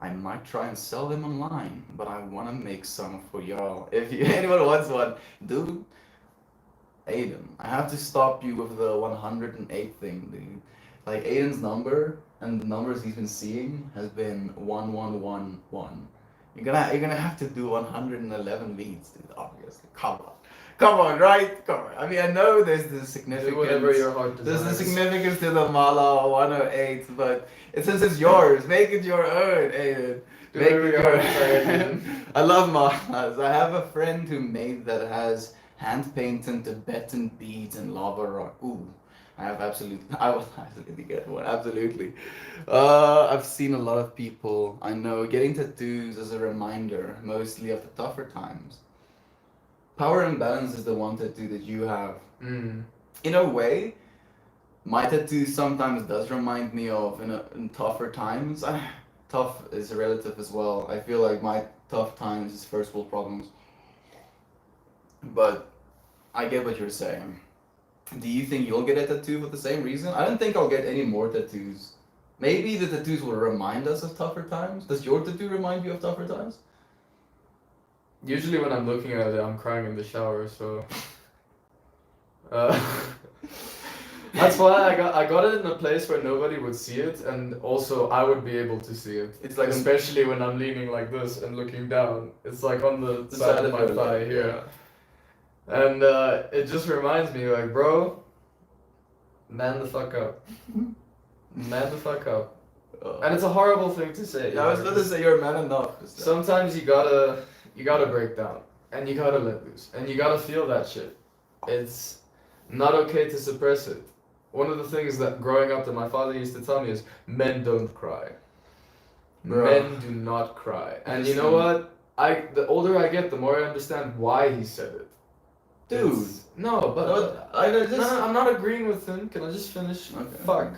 I might try and sell them online, but I want to make some for y'all. If anyone wants one, dude, Aiden, I have to stop you with the 108 thing, dude. Like, Aiden's number and the numbers he's been seeing has been 1111. You're gonna have to do 111 beats, dude, obviously. Come on, right? Come on. I mean, I know there's the significance. Do whatever your heart desires. There's the significance to the Mala 108, but since it's yours, make it your own, Aiden. Do whatever your heart desires. I love Malas. I have a friend who made that has hand-painted Tibetan beads and lava rock. Ooh. I will absolutely get one, absolutely. I've seen a lot of people I know getting tattoos as a reminder, mostly of the tougher times. Power and Balance is the one tattoo that you have. In a way, my tattoo sometimes does remind me of in tougher times. Tough is relative as well. I feel like my tough times is first world problems. But I get what you're saying. Do you think you'll get a tattoo for the same reason? I don't think I'll get any more tattoos. Maybe the tattoos will remind us of tougher times. Does your tattoo remind you of tougher times? Usually when I'm looking at it, I'm crying in the shower, so... That's why I got it in a place where nobody would see it, and also I would be able to see it. It's like especially when I'm leaning like this and looking down. It's like on the side of my thigh here. Yeah. And it just reminds me, like, bro, man the fuck up. Man the fuck up. And it's a horrible thing to say. Yeah, I was going to say you're a man enough. Sometimes you gotta break down. And you gotta let loose. And you gotta feel that shit. It's not okay to suppress it. One of the things that growing up that my father used to tell me is, men don't cry. Bro. Men do not cry. And you know what? The older I get, the more I understand why he said it. Dude. No, but I'm not agreeing with him. Can I just finish? Okay. Fuck.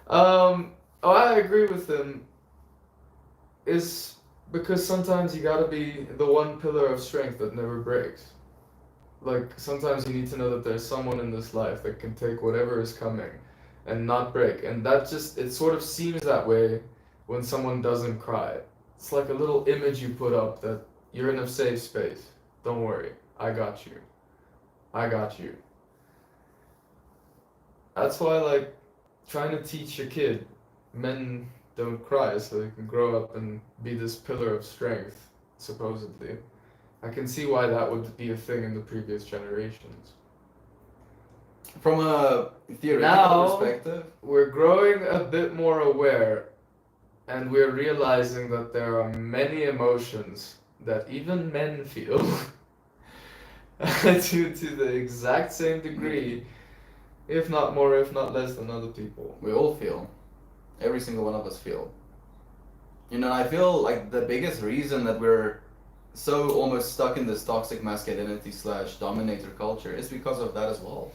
I agree with him is because sometimes you gotta be the one pillar of strength that never breaks. Like, sometimes you need to know that there's someone in this life that can take whatever is coming and not break. And that just, it sort of seems that way when someone doesn't cry. It's like a little image you put up that you're in a safe space. Don't worry, I got you. I got you. That's why, like, trying to teach a kid men don't cry so they can grow up and be this pillar of strength, supposedly. I can see why that would be a thing in the previous generations. From a theoretical perspective, we're growing a bit more aware, and we're realizing that there are many emotions that even men feel to the exact same degree, if not more, if not less than other people. We all feel. Every single one of us feel. You know, I feel like the biggest reason that we're so almost stuck in this toxic masculinity / dominator culture is because of that as well.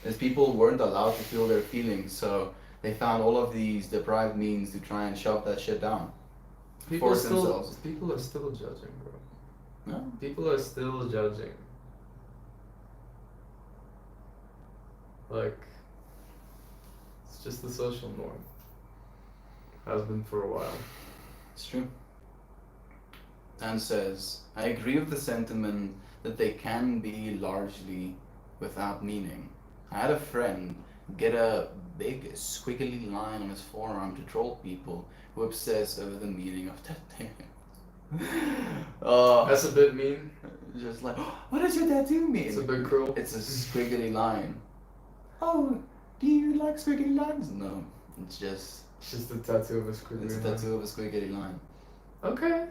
Is people weren't allowed to feel their feelings, so they found all of these deprived means to try and shove that shit down. People are still judging, bro. No? People are still judging. Like, it's just the social norm. Has been for a while. It's true. Dan says, I agree with the sentiment that they can be largely without meaning. I had a friend get a big squiggly line on his forearm to troll people who obsess over the meaning of tattoos. That's a bit mean. Just like, what does your tattoo mean? It's a bit cruel. It's a squiggly line. Oh, do you like squiggly lines? No, it's just a tattoo of a squiggly line. It's a tattoo of a squiggly line. Okay.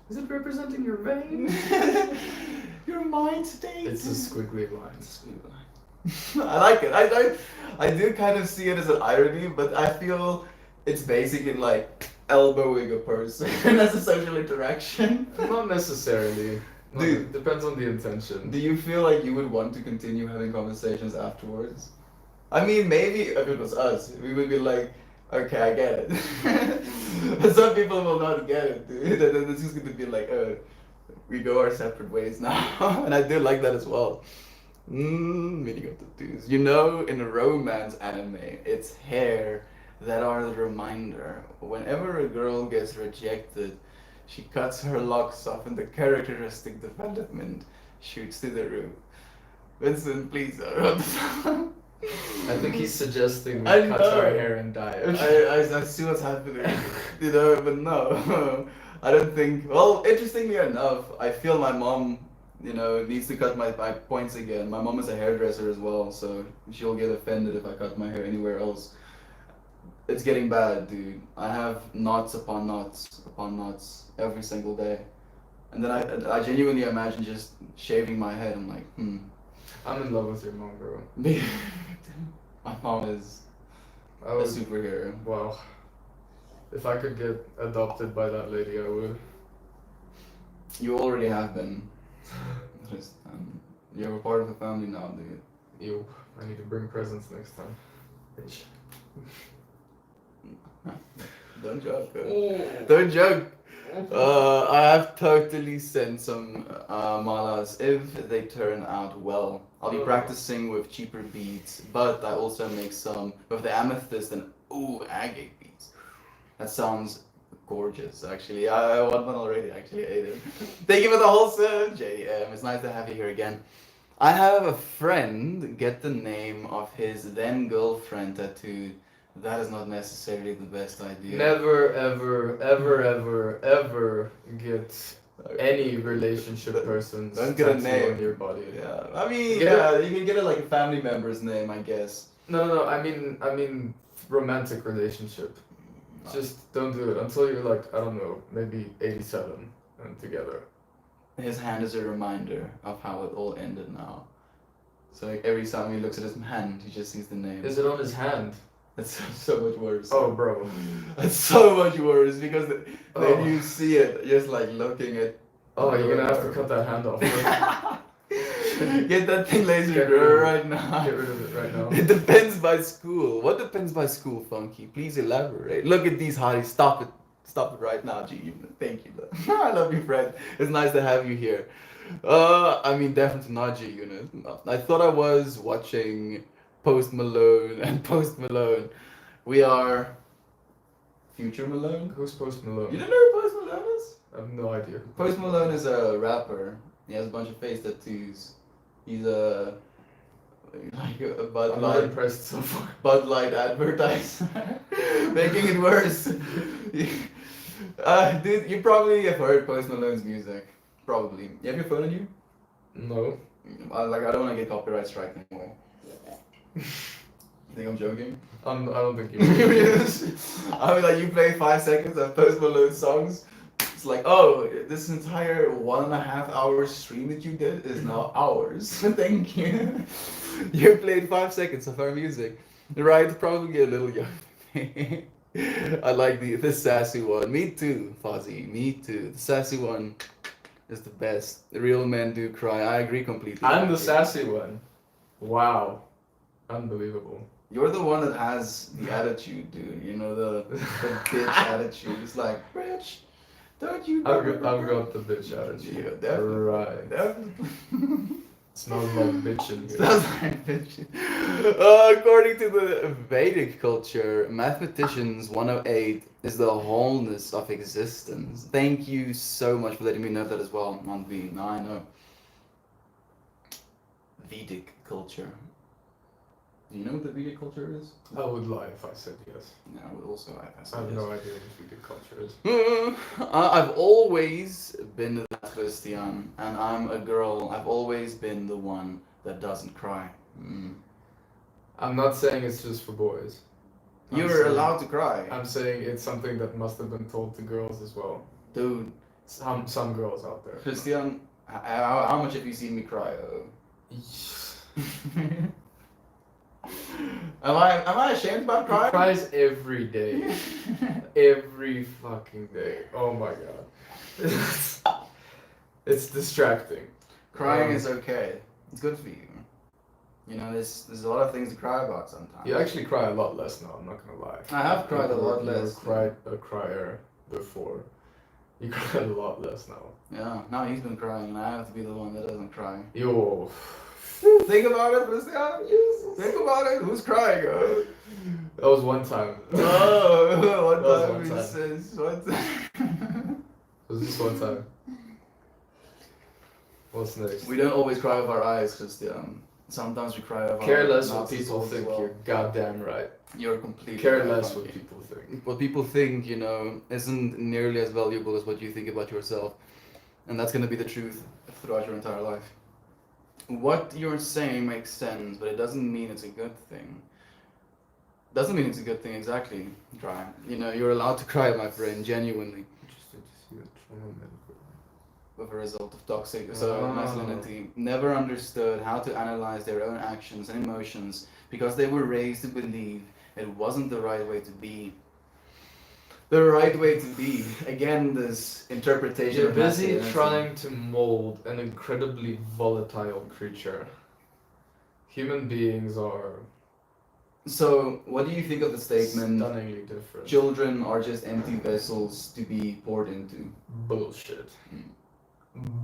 Is it representing your vein? Your mind state? It's a squiggly line. It's a squiggly line. I like it. I do kind of see it as an irony, but I feel it's basically like elbowing a person as a social interaction. Not necessarily. Dude, depends on the intention. Do you feel like you would want to continue having conversations afterwards? I mean, maybe if it was us, we would be like, okay, I get it. But some people will not get it, dude. And then it's just going to be like, we go our separate ways now. And I do like that as well. Meaning of tattoos. You know, in a romance anime, it's hair that are the reminder. Whenever a girl gets rejected, she cuts her locks off and the characteristic development shoots to the roof. Vincent, please. I think he's suggesting we cut our hair and dye it. I see what's happening, you know, but no. I don't think, well, interestingly enough, I feel my mom, you know, needs to cut my points again. My mom is a hairdresser as well, so she'll get offended if I cut my hair anywhere else. It's getting bad, dude. I have knots upon knots upon knots every single day. And then I genuinely imagine just shaving my head. I'm like, I'm in love with your mom, bro. My mom is a superhero. Wow. If I could get adopted by that lady, I would. You already have been. Just, you're a part of the family now, dude. Ew. I need to bring presents next time. Bitch. Don't joke. Don't joke. I have totally sent some malas if they turn out well. I'll be practicing with cheaper beads, but I also make some with the amethyst and agate beads. That sounds gorgeous, actually. I want one already, actually. I ate it. Thank you for the wholesome JDM. It's nice to have you here again. I have a friend get the name of his then girlfriend tattooed. That is not necessarily the best idea. Never, ever, ever, ever, ever get any relationship person's Don't get a tattoo name on your body. Yeah, I mean, Get yeah, you can get it like a family member's name, I guess. No, I mean, romantic relationship. Just don't do it until you're like, I don't know, maybe 87 and together. His hand is a reminder of how it all ended now. So like every time he looks at his hand, he just sees the name. Is it on his hand? That's so much worse. Oh, bro. That's so much worse because then Oh. you see it just like looking at. Oh, you're gonna have to cut that hand off. Get that thing laser Get rid of it. right now. Get rid of it right now. It depends by school. What depends by school, Funky? Please elaborate. Look at these hotties. Stop it. Stop it right now, G. Thank you. I love you, friend. It's nice to have you here. I mean, definitely not G Unit. I thought I was watching Post Malone and Post Malone. We are Future Malone. Who's Post Malone? You don't know who Post Malone is? I have no idea. Post Malone is a rapper. He has a bunch of face tattoos. He's a like a Bud I'm not Light. impressed so far. Bud Light advertiser, making it worse. Dude, you probably have heard Post Malone's music. Probably. You have your phone on you? No. I don't want to get copyright strike anyway. You think I'm joking? I don't think you. I mean, like you play 5 seconds of Post Malone songs. It's like, oh, this entire 1.5 hour stream that you did is now ours. Thank you. You played 5 seconds of our music. Right? Probably a little young. I like the sassy one. Me too, Fozzie. Me too. The sassy one is the best. The real men do cry. I agree completely. I'm the sassy one. Wow. Unbelievable. You're the one that has the attitude, dude. You know, the bitch attitude. It's like, bitch, don't you I've got the bitch attitude. Yeah, definitely. Right. Definitely. Smells like bitch in here. Smells like bitch. According to the Vedic culture, Mathematicians 108 is the wholeness of existence. Thank you so much for letting me know that as well, Monvi. Now I know. Vedic culture. Do you know what the Vedic culture is? I would lie if I said yes. Yeah, I would also lie if I said I have yes. no idea what Vedic culture is. I've always been that Christian, and I'm a girl. I've always been the one that doesn't cry. I'm not saying it's just for boys. You're allowed to cry. I'm saying it's something that must have been told to girls as well. Dude, Some girls out there. Christian, how much have you seen me cry? Am I ashamed about crying? He cries every day. Every fucking day. Oh my god. It's distracting. Crying is okay. It's good for you. You know, there's a lot of things to cry about sometimes. You actually cry a lot less now, I'm not gonna lie. I have cried a lot less. You were a crier before. You cry a lot less now. Yeah, now he's been crying and I have to be the one that doesn't cry. Yo. Think about it, Christian. Think about it. Who's crying? That was one time. Oh, one That was time one he time. says, one time. It was just one time. What's next? We don't always cry with our eyes, Christian. Sometimes we cry with our Careless what mouths as people think, well. you're goddamn right. You're completely Careless right, what Funky. people think. What people think, you know, isn't nearly as valuable as what you think about yourself. And that's going to be the truth throughout your entire life. What you're saying makes sense, but it doesn't mean it's a good thing. Doesn't mean it's a good thing, exactly. Cry. You know, you're allowed to cry, my friend, genuinely. Interesting to see a trauma medical. With a result of toxic masculinity. Never understood how to analyze their own actions and emotions because they were raised to believe it wasn't the right way to be. The right way to be. Again, this interpretation You're of busy masculinity. trying to mold an incredibly volatile creature. Human beings are So, what do you think of the statement, stunningly different. children are just empty vessels to be poured into? Bullshit.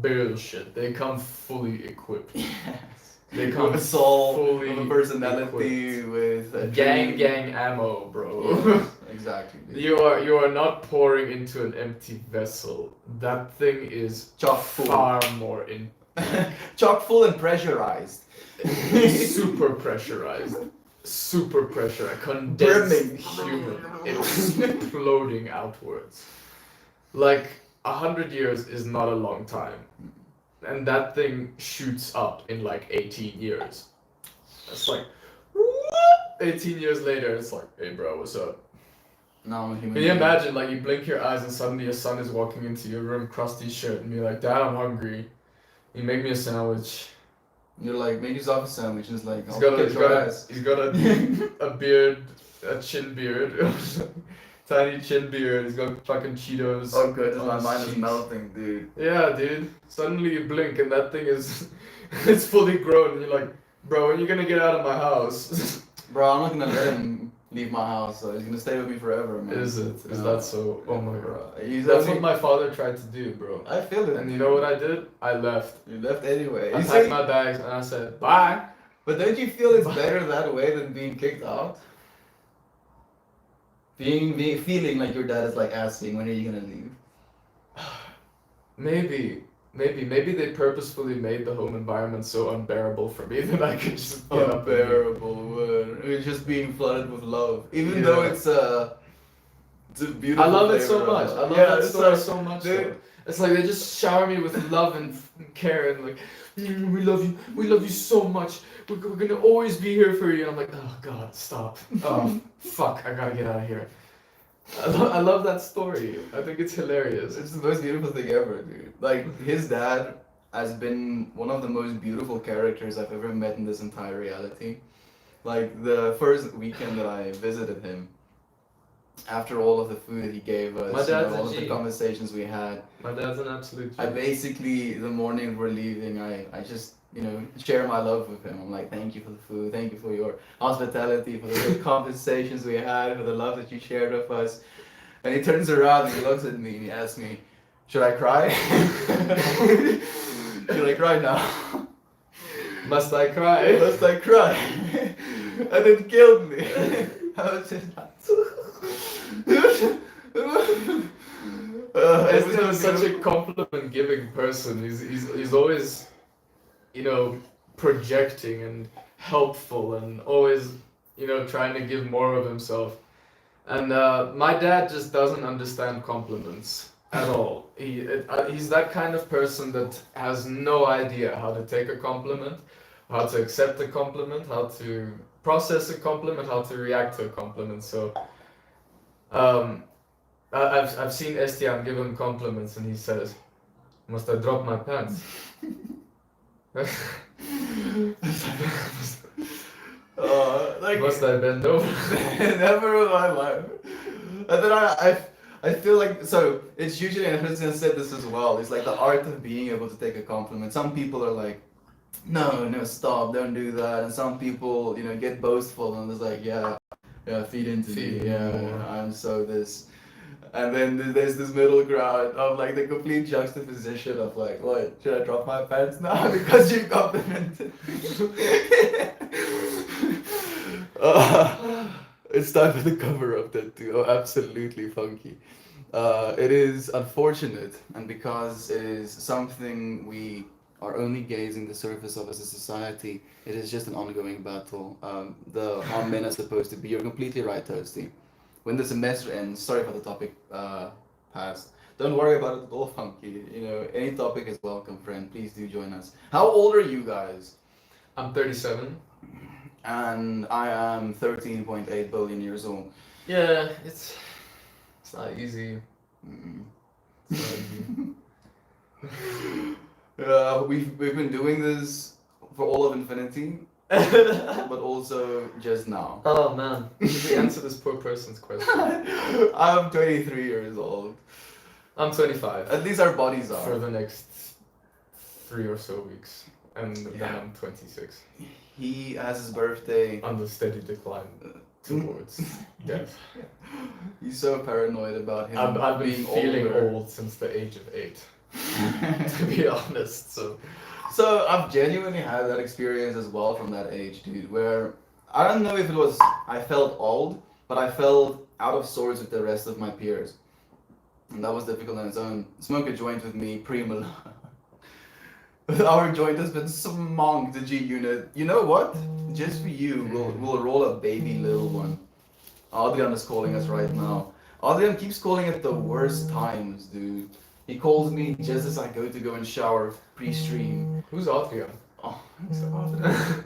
Bullshit. They come fully equipped. Yes. They come With a soul, fully with a personality, with a gang dream. ammo, bro. Yes, exactly. Dude. You are not pouring into an empty vessel. That thing is Chock full. far more Chock full and pressurized. Super pressurized. Super pressurized. Condensed human exploding outwards. Like 100 years is not a long time. And that thing shoots up in like 18 years. It's like, what? 18 years later, it's like, hey bro, what's up? No, I'm a human Can you being. imagine, like, you blink your eyes and suddenly your son is walking into your room, crusty shirt, and you're like, Dad, I'm hungry. You make me a sandwich. You're like, make yourself a sandwich, and it's like, He's I'll got, a, kick he's, your got ass. a, he's got a beard, a chin beard, tiny chin beard. He's got fucking Cheetos. Oh good, my his mind is cheeks. melting, dude. Yeah, dude. Suddenly you blink and that thing is, it's fully grown, and you're like, bro, when are you gonna get out of my house? Bro, I'm not gonna let him leave my house, so he's gonna stay with me forever, man. Is it? Is that so? Oh my god. He's That's only- what my father tried to do, bro. I feel it. And you know what I did? I left. You left anyway. I You packed see? my bags and I said, bye. But don't you feel it's better that way than being kicked out? Feeling like your dad is like asking, when are you gonna leave? Maybe they purposefully made the home environment so unbearable for me that I could just get up and leave. Unbearable word. It's just being flooded with love. Even Yeah. though it's a beautiful I love it so flavor of much. love. I love Yeah, that it's story like, so much. dude. Though. It's like they just shower me with love and care and like, we love you so much. We're gonna always be here for you. And I'm like, oh god, stop. Oh fuck, I gotta get out of here. I love that story. I think it's hilarious. It's the most beautiful thing ever, dude. Like, his dad has been one of the most beautiful characters I've ever met in this entire reality. Like, the first weekend that I visited him, after all of the food that he gave us, My dad's all a of the G. conversations we had, My dad's an absolute I G. basically, the morning we're leaving, I just, share my love with him. I'm like, thank you for the food, thank you for your hospitality, for the good conversations we had, for the love that you shared with us. And he turns around and he looks at me and he asks me, should I cry? Should I cry now? Must I cry? Must I cry? And it killed me. I was just Eston is such a compliment giving person. He's always, projecting and helpful and always, trying to give more of himself. And my dad just doesn't understand compliments at all. He's that kind of person that has no idea how to take a compliment, how to accept a compliment, how to process a compliment, how to react to a compliment. So, I've seen Estian give him compliments, and he says, "Must I drop my pants?" Must I bend over? Never in my life. And then I feel like, so it's usually, and Christian said this as well, it's like the art of being able to take a compliment. Some people are like, no, stop, don't do that. And some people, get boastful and it's like, yeah, feed into me, yeah, I'm so this. And then there's this middle ground of like the complete juxtaposition of like, what, should I drop my pants now because you complimented me? It's time for the cover of that too. Oh, absolutely funky. It is unfortunate, and because it is something we are only gazing the surface of as a society, it is just an ongoing battle. How men are supposed to be. You're completely right, Toasty. When the semester ends, sorry for the topic passed. Don't worry about it at all, Funky. Any topic is welcome, friend. Please do join us. How old are you guys? I'm 37. And I am 13.8 billion years old. Yeah, it's not easy. Mm. It's not easy. We've been doing this for all of infinity, but also just now. Oh man, did we answer this poor person's question? I'm 23 years old. I'm 25. At least our bodies are. For the next 3 or so weeks, and then Yeah. I'm 26. He has his birthday. On the steady decline towards death. He's so paranoid about him I've been being feeling older. old since the age of 8, to be honest. So I've genuinely had that experience as well from that age, dude, where I don't know if it was I felt old, but I felt out of sorts with the rest of my peers. And that was difficult on its own. Smoke a joint with me, pre-Milan. Our joint has been smonked, the G unit. You know what? Just for you, we'll roll a baby little one. Adrian is calling us right now. Adrian keeps calling at the worst times, dude. He calls me just as I go and shower pre-stream. Who's Adrian? Oh, who's Adrian?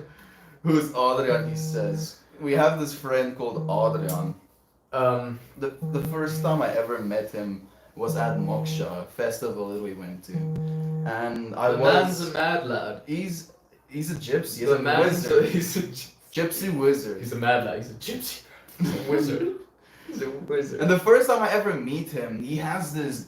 Who's Adrian? He says. We have this friend called Adrian. The first time I ever met him was at Moksha, a festival that we went to, and the man's a mad lad. He's a gypsy. He's a wizard. He's a gypsy wizard. He's a mad lad. He's a gypsy. He's a wizard. He's a wizard. And the first time I ever meet him, he has this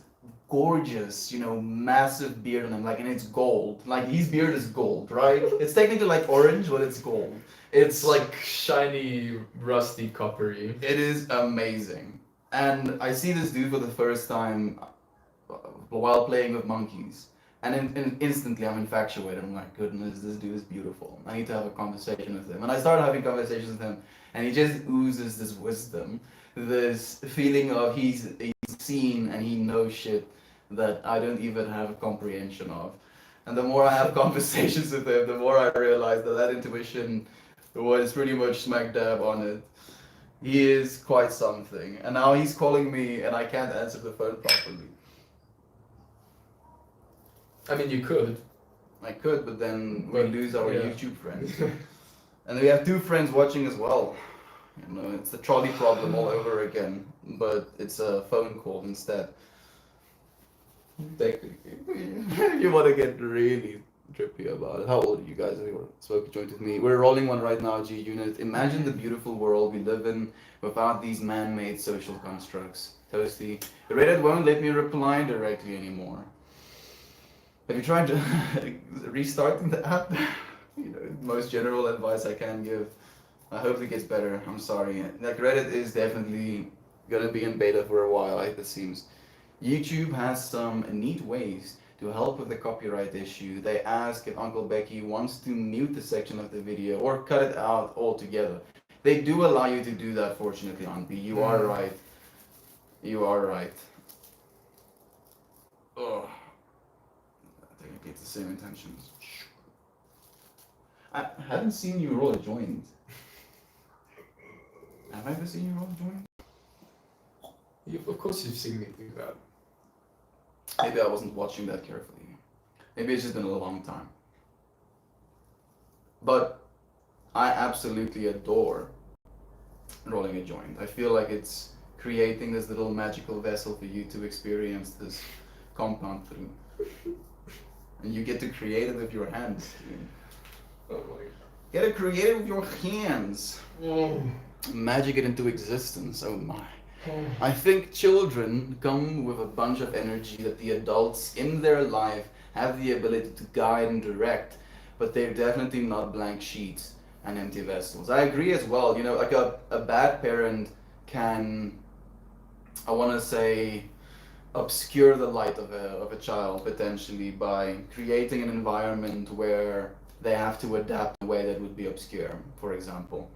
gorgeous, massive beard on him, and it's gold. His beard is gold, right? It's technically like orange, but it's gold. It's like shiny, rusty, coppery. It is amazing. And I see this dude for the first time while playing with monkeys. And instantly I'm infatuated. I'm like, goodness, this dude is beautiful. I need to have a conversation with him. And I started having conversations with him, and he just oozes this wisdom, this feeling of he's seen and he knows shit that I don't even have comprehension of. And the more I have conversations with him, the more I realize that intuition was pretty much smack dab on it. He is quite something. And now he's calling me and I can't answer the phone properly. I mean, you could. I could, but then we lose our YouTube friends. And we have 2 friends watching as well. It's the trolley problem all over again, but it's a phone call instead. If you want to get really trippy about it. How old are you guys? Spoke joined with me. We're rolling one right now, G Unit. Imagine the beautiful world we live in without these man-made social constructs. Toasty. Reddit won't let me reply directly anymore. Have you tried restarting the app? Most general advice I can give. I hope it gets better. I'm sorry. Reddit is definitely gonna be in beta for a while, it seems. YouTube has some neat ways to help with the copyright issue. They ask if Uncle Becky wants to mute the section of the video or cut it out altogether. They do allow you to do that, fortunately, Aunt B. You are right. You are right. Oh. Technically, it's the same intentions. I haven't seen you roll a joint. Have I ever seen you roll a joint? Of course you've seen me do that. Maybe I wasn't watching that carefully. Maybe it's just been a long time. But I absolutely adore rolling a joint. I feel like it's creating this little magical vessel for you to experience this compound through. And you get to create it with your hands. Oh my god. Get to create it with your hands. Magic it into existence. Oh my. I think children come with a bunch of energy that the adults in their life have the ability to guide and direct, but they're definitely not blank sheets and empty vessels. I agree as well. Like a bad parent can, I want to say, obscure the light of a child potentially by creating an environment where they have to adapt in a way that would be obscure, for example.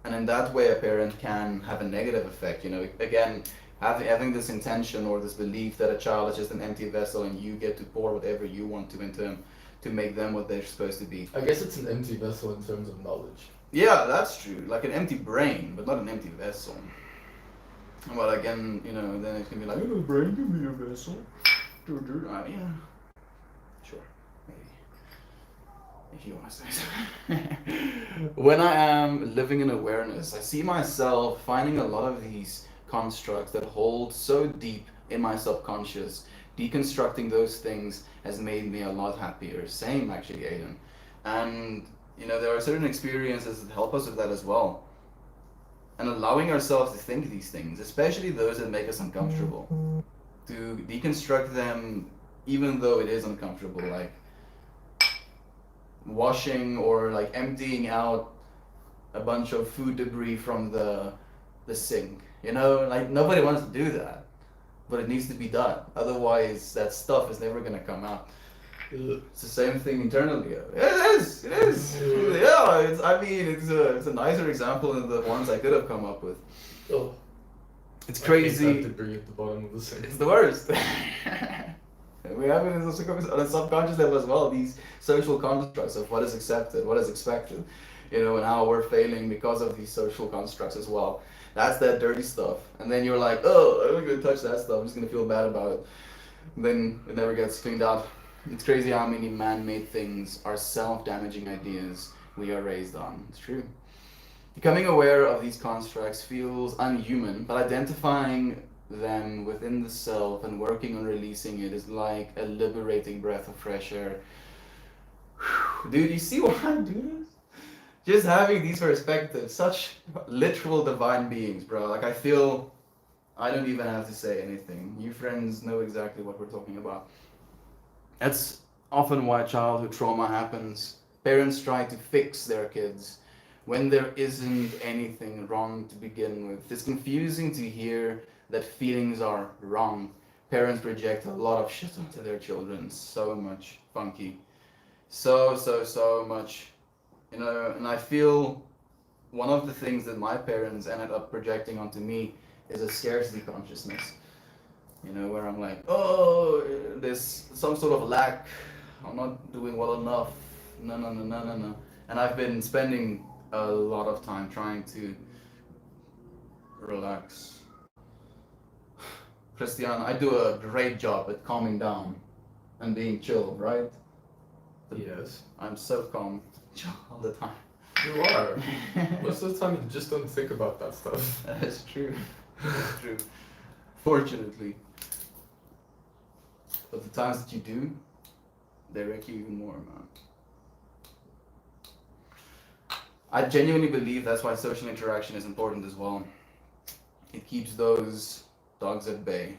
And in that way, a parent can have a negative effect. Again, having this intention or this belief that a child is just an empty vessel and you get to pour whatever you want to into them to make them what they're supposed to be. I guess it's an empty vessel in terms of knowledge. Yeah, that's true. Like an empty brain, but not an empty vessel. But again, then it can be like, a brain can be a vessel. Yeah. Sure. If you want to say so. When I am living in awareness, I see myself finding a lot of these constructs that hold so deep in my subconscious. Deconstructing those things has made me a lot happier. Same, actually, Aiden. And, there are certain experiences that help us with that as well. And allowing ourselves to think these things, especially those that make us uncomfortable. To deconstruct them, even though it is uncomfortable, like washing or like emptying out a bunch of food debris from the sink. Like nobody wants to do that, but it needs to be done. Otherwise, that stuff is never gonna come out. It's the same thing internally. It is. Yeah, it's a nicer example than the ones I could have come up with. Oh, it's crazy. I hate that debris at the bottom of the sink. It's the worst. We have it on a subconscious level as well, these social constructs of what is accepted, what is expected, and how we're failing because of these social constructs as well. That's that dirty stuff. And then you're like, oh, I'm not going to touch that stuff, I'm just going to feel bad about it. And then it never gets cleaned out. It's crazy how many man-made things are self-damaging ideas we are raised on. It's true. Becoming aware of these constructs feels unhuman, but identifying them within the self and working on releasing it is like a liberating breath of fresh air. Dude, you see why I do this? Just having these perspectives, such literal divine beings, bro. Like, I feel I don't even have to say anything. You friends know exactly what we're talking about. That's often why childhood trauma happens. Parents try to fix their kids when there isn't anything wrong to begin with. It's confusing to hear that feelings are wrong. Parents project a lot of shit onto their children. So much funky. So much. And I feel one of the things that my parents ended up projecting onto me is a scarcity consciousness. Where I'm like, oh, there's some sort of lack. I'm not doing well enough. No. And I've been spending a lot of time trying to relax. Christian, I do a great job at calming down and being chill, right? Yes. I'm so calm all the time. You are. Most of the time you just don't think about that stuff. That's true. That's true. Fortunately. But the times that you do, they wreck you even more, man. I genuinely believe that's why social interaction is important as well. It keeps those dogs at bay.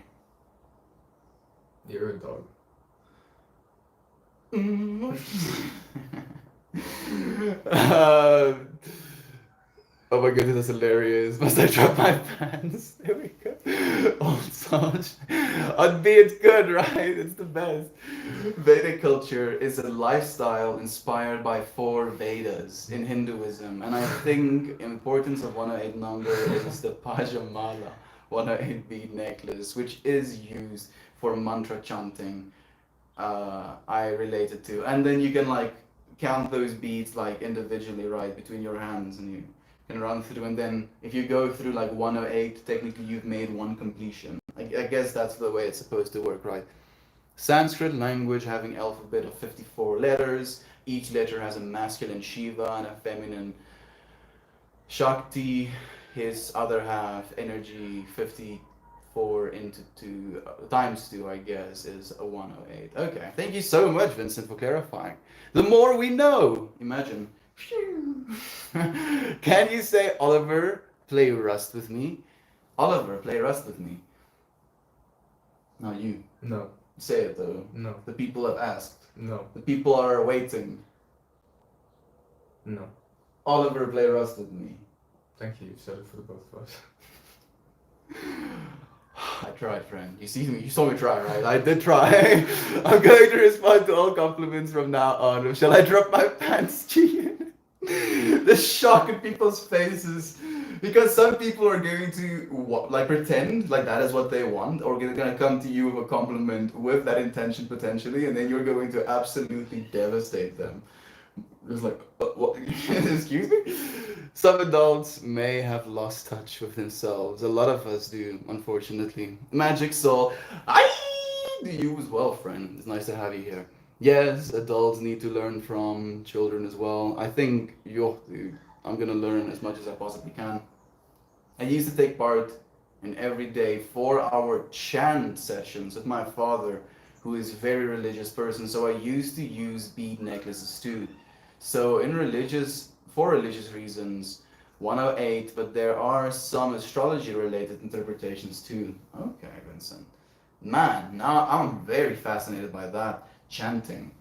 You're a dog. Oh my goodness, that's hilarious. Must I drop my pants? There we go. Also, albeit good, right? It's the best. Vedic culture is a lifestyle inspired by 4 Vedas in Hinduism, and I think importance of 108 number is the Pajamala 108 bead necklace, which is used for mantra chanting. I related to, and then you can count those beads individually, right, between your hands, and you can run through, and then if you go through 108, technically you've made one completion. I guess that's the way it's supposed to work, right? Sanskrit language having alphabet of 54 letters, each letter has a masculine Shiva and a feminine Shakti, his other half energy 54 into 2 times 2, I guess, is a 108. Okay, thank you so much, Vincent, for clarifying. The more we know. Imagine. Can you say, Oliver, play Rust with me? Oliver, play Rust with me. Not you. No. Say it though. No. The people have asked. No. The people are waiting. No. Oliver, play Rust with me. Thank you. You said it for the both of us. I tried, friend. You see me? You saw me try, right? I did try. I'm going to respond to all compliments from now on. Shall I drop my pants, Gian? The shock in people's faces. Because some people are going to pretend like that is what they want, or they're going to come to you with a compliment with that intention potentially, and then you're going to absolutely devastate them. It's like, what? Excuse me? Some adults may have lost touch with themselves. A lot of us do, unfortunately. Magic Soul, I do you as well, friend. It's nice to have you here. Yes, adults need to learn from children as well. I think I'm gonna learn as much as I possibly can. I used to take part in everyday 4-hour chant sessions with my father, who is a very religious person. So I used to use bead necklaces too. So for religious reasons, 108, but there are some astrology-related interpretations too. Okay, Vincent. Man, now I'm very fascinated by that. Chanting.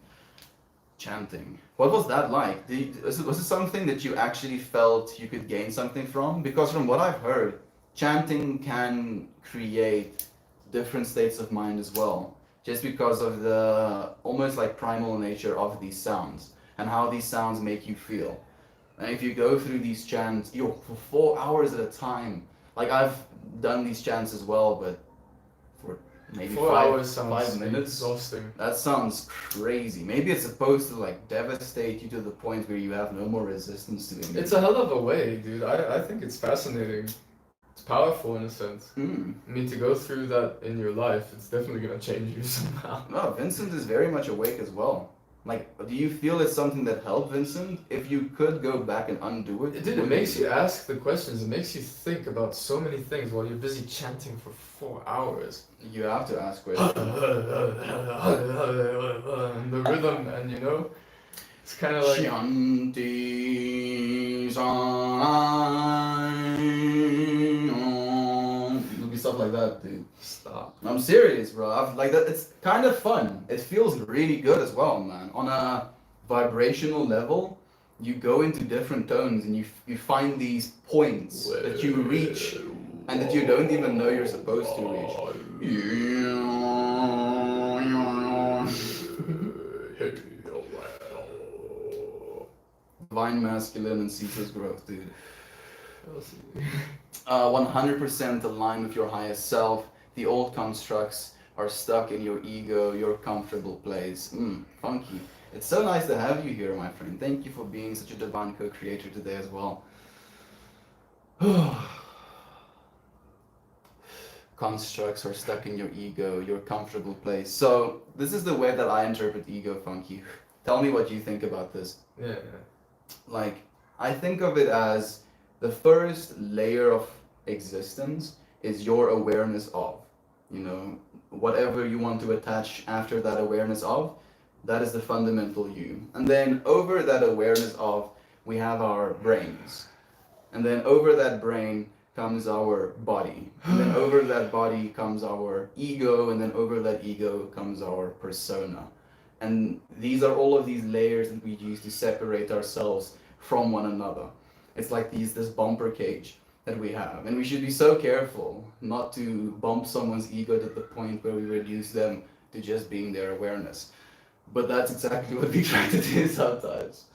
What was that like? Was it something that you actually felt you could gain something from? Because from what I've heard, chanting can create different states of mind as well, just because of the almost primal nature of these sounds and how these sounds make you feel. And if you go through these chants, for 4 hours at a time, I've done these chants as well, but for maybe 4 hours sounds 5 minutes. exhausting. That sounds crazy. Maybe it's supposed to like devastate you to the point where you have no more resistance to it. It's a hell of a way, dude. I think it's fascinating. It's powerful in a sense. Mm. I mean, to go through that in your life, it's definitely gonna change you somehow. No, Vincent is very much awake as well. Like, do you feel it's something that helped Vincent? If you could go back and undo it, Dude, it makes you ask the questions. It makes you think about so many things while you're busy chanting for 4 hours. You have to ask questions. And the rhythm, and you know, it's kind of like. It'll be stuff like that, dude. Stop. I'm serious, bro. Like that. It's kind of fun. It feels really good as well, man. On a vibrational level, you go into different tones and you find these points that you reach and that you don't even know you're supposed to reach. Divine masculine and ceaseless growth, dude. 100% aligned with your highest self. The old constructs are stuck in your ego, your comfortable place. Funky. It's so nice to have you here, my friend. Thank you for being such a divine co-creator today as well. Constructs are stuck in your ego, your comfortable place. So this is the way that I interpret ego, Funky. Tell me what you think about this. Yeah. Like, I think of it as the first layer of existence is your awareness of, you know, whatever you want to attach after that awareness of, that is the fundamental you. And then over that awareness of, we have our brains. And then over that brain comes our body. And then over that body comes our ego. And then over that ego comes our persona. And these are all of these layers that we use to separate ourselves from one another. It's like this bumper cage that we have. And we should be so careful not to bump someone's ego to the point where we reduce them to just being their awareness. But that's exactly what we try to do sometimes.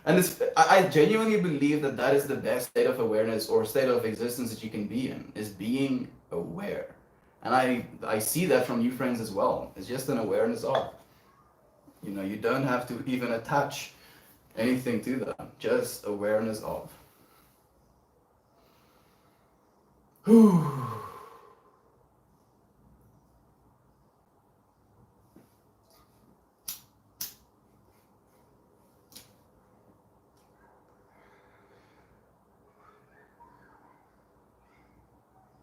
And I genuinely believe that that is the best state of awareness or state of existence that you can be in, is being aware. And I see that from you friends as well. It's just an awareness of. You know, you don't have to even attach anything to that, just awareness of.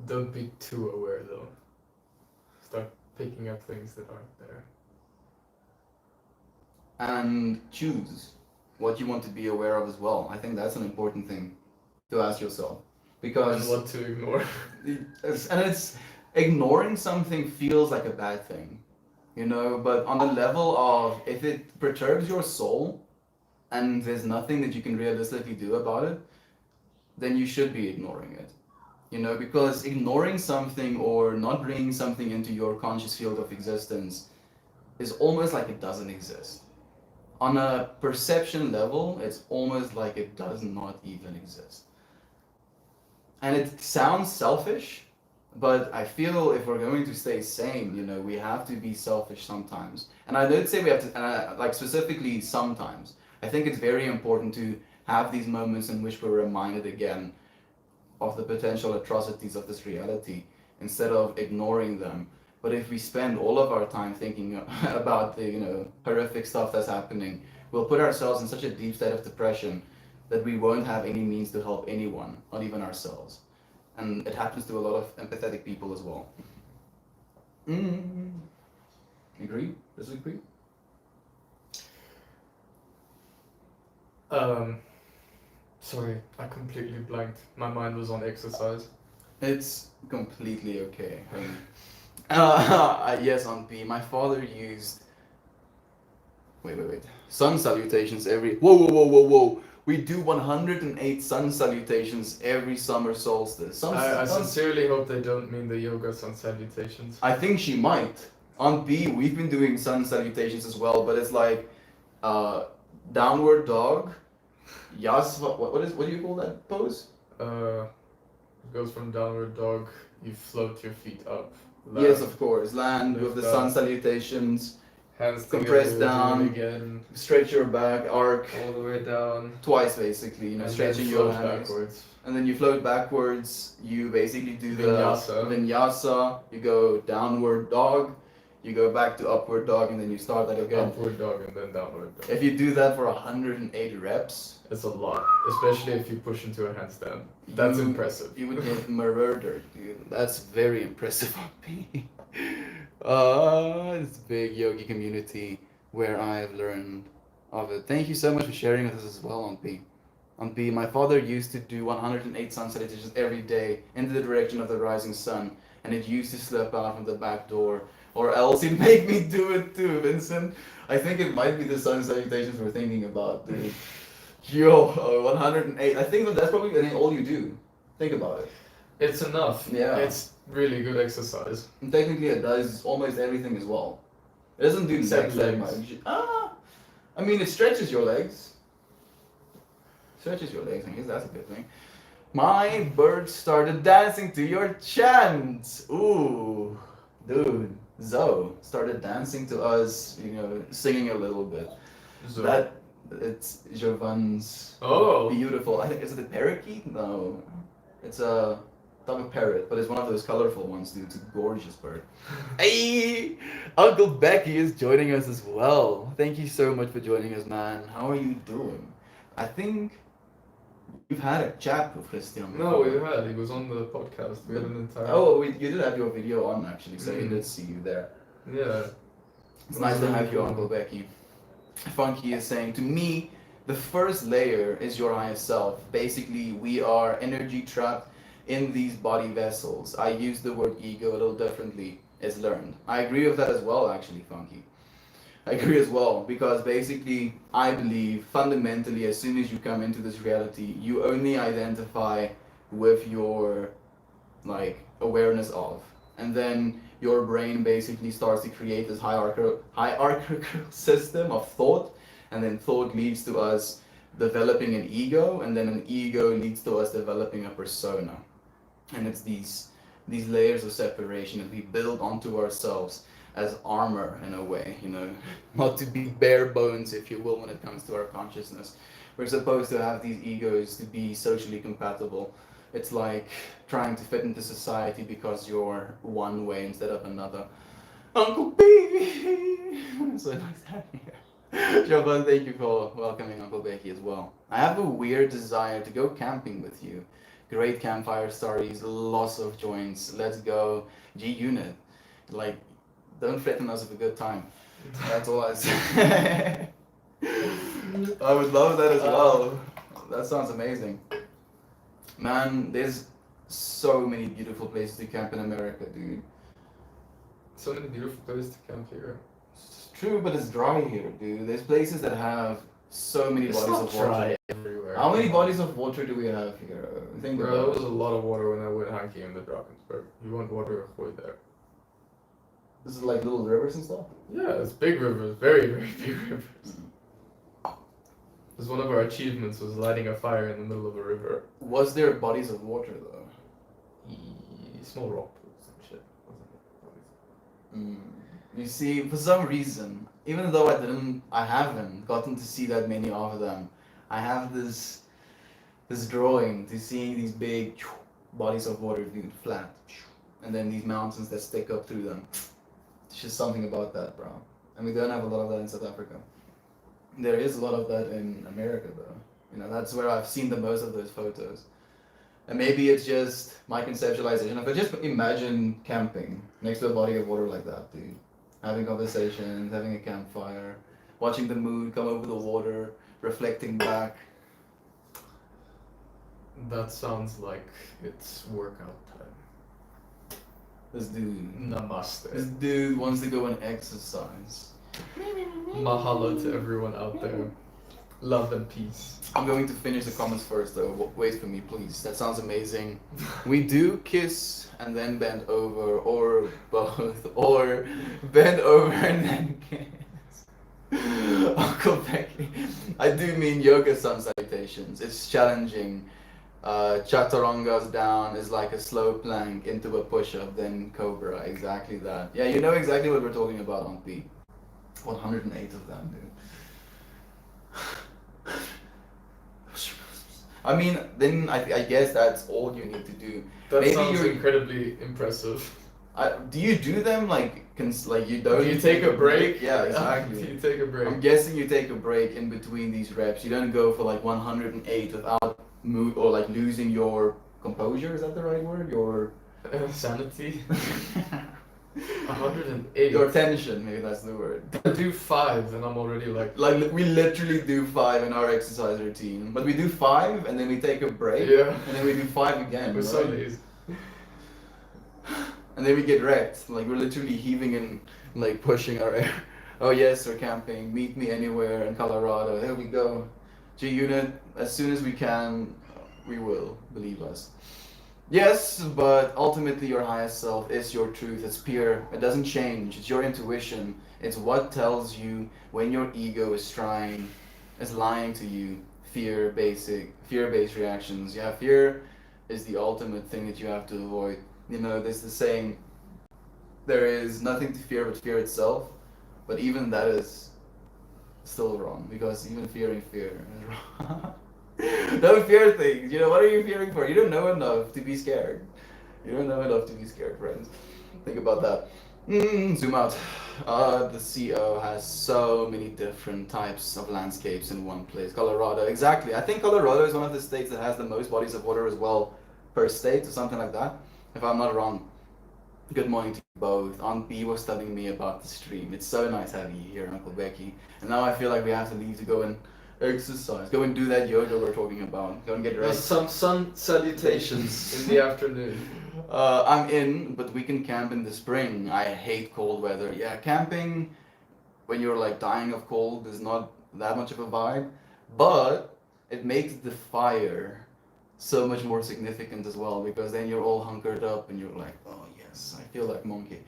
Don't be too aware though. Start picking up things that aren't there. And choose what you want to be aware of as well. I think that's an important thing to ask yourself. Because and what to ignore. it's ignoring something feels like a bad thing, you know, but on the level of if it perturbs your soul and there's nothing that you can realistically do about it, then you should be ignoring it. You know, because ignoring something or not bringing something into your conscious field of existence is almost like it doesn't exist. On a perception level, it's almost like it does not even exist. And it sounds selfish, but I feel if we're going to stay sane, you know, we have to be selfish sometimes. And I don't say we have to, like specifically sometimes. I think it's very important to have these moments in which we're reminded again of the potential atrocities of this reality instead of ignoring them. But if we spend all of our time thinking about the, you know, horrific stuff that's happening, we'll put ourselves in such a deep state of depression that we won't have any means to help anyone, not even ourselves. And it happens to a lot of empathetic people as well. Agree? Disagree? Sorry, I completely blanked. My mind was on exercise. It's completely okay. Yes, on B. My father used... Wait. Sun salutations every... Whoa. We do 108 sun salutations every summer solstice. I sincerely hope they don't mean the yoga sun salutations. I think she might. On B, we've been doing sun salutations as well, but it's like downward dog. Yes, what do you call that pose? It goes from downward dog, you float your feet up. Land. Yes, of course. Land with the sun salutations. Hands compress down. Again. Stretch your back, arc. All the way down. Twice, basically. You know, And stretching then your float hands. backwards. And then you float backwards. You basically do the vinyasa. You go downward dog. You go back to upward dog, and then you start that again. Upward dog and then downward dog. If you do that for 108 reps, it's a lot, especially if you push into a handstand. That's impressive. You would get murdered, dude. That's very impressive on me. It's a big yogi community where I've learned of it. Thank you so much for sharing with us as well, on P. On P, my father used to do 108 sun salutations every day into the direction of the rising sun, and it used to slip out from the back door. Or else he'd make me do it too, Vincent. I think it might be the sun salutations we're thinking about, dude. Yo, 108. I think that's probably all you do. Think about it. It's enough. Yeah. It's really good exercise. And technically it does almost everything as well. It doesn't do legs that much. I mean, it stretches your legs. Stretches your legs, I guess that's a good thing. My bird started dancing to your chants. Ooh, dude. Zoe started dancing to us, you know, singing a little bit. Zoe. It's Jovan's beautiful. I think, is it a parakeet? No, it's a type of parrot, but it's one of those colorful ones, dude. It's a gorgeous bird. Hey, Uncle Becky is joining us as well. Thank you so much for joining us, man. How are you doing? I think you've had a chat with Christian. No, we had. He was on the podcast. We had an entire. Oh, you did have your video on actually, so he did see you there. Yeah. It's nice to have you, Uncle Becky. Funky is saying, to me, the first layer is your higher self. Basically, we are energy trapped in these body vessels. I use the word ego a little differently. It's learned. I agree with that as well, actually, Funky. I agree as well, because basically, I believe fundamentally, as soon as you come into this reality, you only identify with your awareness of, and then your brain basically starts to create this hierarchical system of thought, and then thought leads to us developing an ego, and then an ego leads to us developing a persona. And it's these layers of separation that we build onto ourselves as armor in a way, you know, not to be bare bones, if you will, when it comes to our consciousness. We're supposed to have these egos to be socially compatible. It's like trying to fit into society because you're one way instead of another. Uncle B! So nice having you. Jovan, thank you for welcoming Uncle Becky as well. I have a weird desire to go camping with you. Great campfire stories, lots of joints. Let's go. G-Unit. Don't threaten us with a good time. That's all I say. I would love that as well. That sounds amazing. Man, there's so many beautiful places to camp in America, dude. So many beautiful places to camp here. It's true, but it's dry here, dude. There's places that have so many bodies of water. Dry everywhere. How many bodies of water do we have here? Think Bro, about there it. was a lot of water when I went hiking in the Drakensberg. You want water, avoid there. This is like little rivers and stuff? Yeah, it's big rivers, very, very big rivers. Because one of our achievements was lighting a fire in the middle of a river. Was there bodies of water though? Small rock pools and shit. You see, for some reason, even though I haven't gotten to see that many of them, I have this drawing to seeing these big bodies of water being flat, and then these mountains that stick up through them. It's just something about that, bro. And we don't have a lot of that in South Africa. There is a lot of that in America, though. You know, that's where I've seen the most of those photos. And maybe it's just my conceptualization of it. Just imagine camping next to a body of water like that, dude. Having conversations, having a campfire, watching the moon come over the water, reflecting back. That sounds like it's workout time. This dude. Namaste. This dude wants to go and exercise. Mahalo to everyone out there. Love and peace. I'm going to finish the comments first though. Wait for me, please. That sounds amazing. We do kiss and then bend over, or both, or bend over and then kiss. Uncle Becky. I do mean yoga sun salutations. It's challenging Chaturanga's down is like a slow plank into a push-up, then Cobra. Exactly that. Yeah, you know exactly what we're talking about, Aunt P. 108 of them, dude. I mean, then I guess that's all you need to do. That Maybe sounds you're- incredibly impressive. Do you do them like like you don't? Do you take a break? Yeah, exactly. Do you take a break? I'm guessing you take a break in between these reps. You don't go for like 108 without move or like losing your composure. Is that the right word? Your sanity. 108. Your tension, maybe that's the word. I do 5 and I'm already like we literally do 5 in our exercise routine, but we do 5 and then we take a break. Yeah. And then we do 5 again. We're so lazy. And then we get wrecked. Like we're literally heaving and like pushing our air. Oh yes, we're camping. Meet me anywhere in Colorado. There we go. G Unit. As soon as we can, we will. Believe us. Yes, but ultimately your highest self is your truth. It's pure. It doesn't change. It's your intuition. It's what tells you when your ego is lying to you. Fear-based reactions. Yeah, fear is the ultimate thing that you have to avoid. You know, there's the saying, there is nothing to fear but fear itself. But even that is still wrong, because even fearing fear is wrong. Don't fear things. You know, what are you fearing for? You don't know enough to be scared. You don't know enough to be scared, friends. Think about that. Zoom out. The CO has so many different types of landscapes in one place. Colorado, exactly. I think Colorado is one of the states that has the most bodies of water as well per state, or something like that, if I'm not wrong. Good morning to you both. Aunt B was telling me about the stream. It's so nice having you here, Uncle Becky. And now I feel like we have to leave to go and exercise. Go and do that yoga we're talking about. Go and get ready. Some sun salutations in the afternoon. I'm in, but we can camp in the spring. I hate cold weather. Yeah, camping when you're like dying of cold is not that much of a vibe, but it makes the fire so much more significant as well, because then you're all hunkered up and you're like, oh yes, I feel like monkey.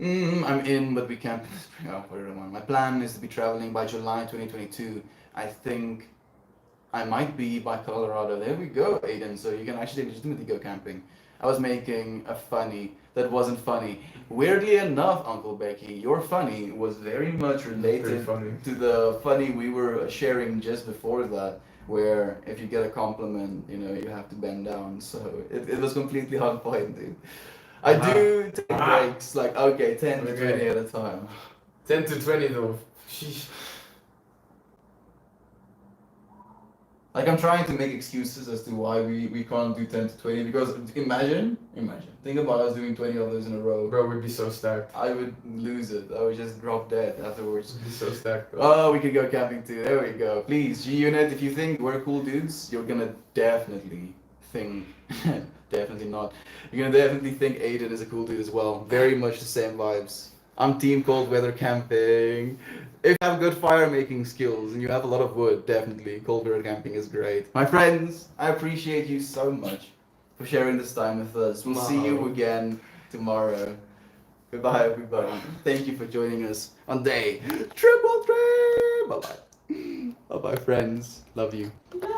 I'm in, but we camp in the spring. Oh, whatever. My plan is to be traveling by July 2022. I think I might be by Colorado. There we go, Aiden. So you can actually legitimately go camping. I was making a funny that wasn't funny. Weirdly enough, Uncle Becky, your funny was very much related to the funny we were sharing just before that, where if you get a compliment, you know, you have to bend down. So it was completely on point, dude. I do take breaks, like, okay, 10 to 20 at a time. 10 to 20 though. Sheesh. Like, I'm trying to make excuses as to why we can't do 10 to 20, because imagine, think about us doing 20 of those in a row. Bro, we'd be so stacked. I would lose it. I would just drop dead afterwards. We'd be so stacked though. Oh, we could go camping too. There we go. Please, G-Unit, if you think we're cool dudes, you're gonna definitely think, definitely not. You're gonna definitely think Aiden is a cool dude as well. Very much the same vibes. I'm team cold weather camping. If you have good fire making skills and you have a lot of wood, definitely cold weather camping is great. My friends, I appreciate you so much for sharing this time with us. We'll see you again tomorrow. Goodbye, everybody. Thank you for joining us on day 333. Bye bye. Bye bye, friends. Love you.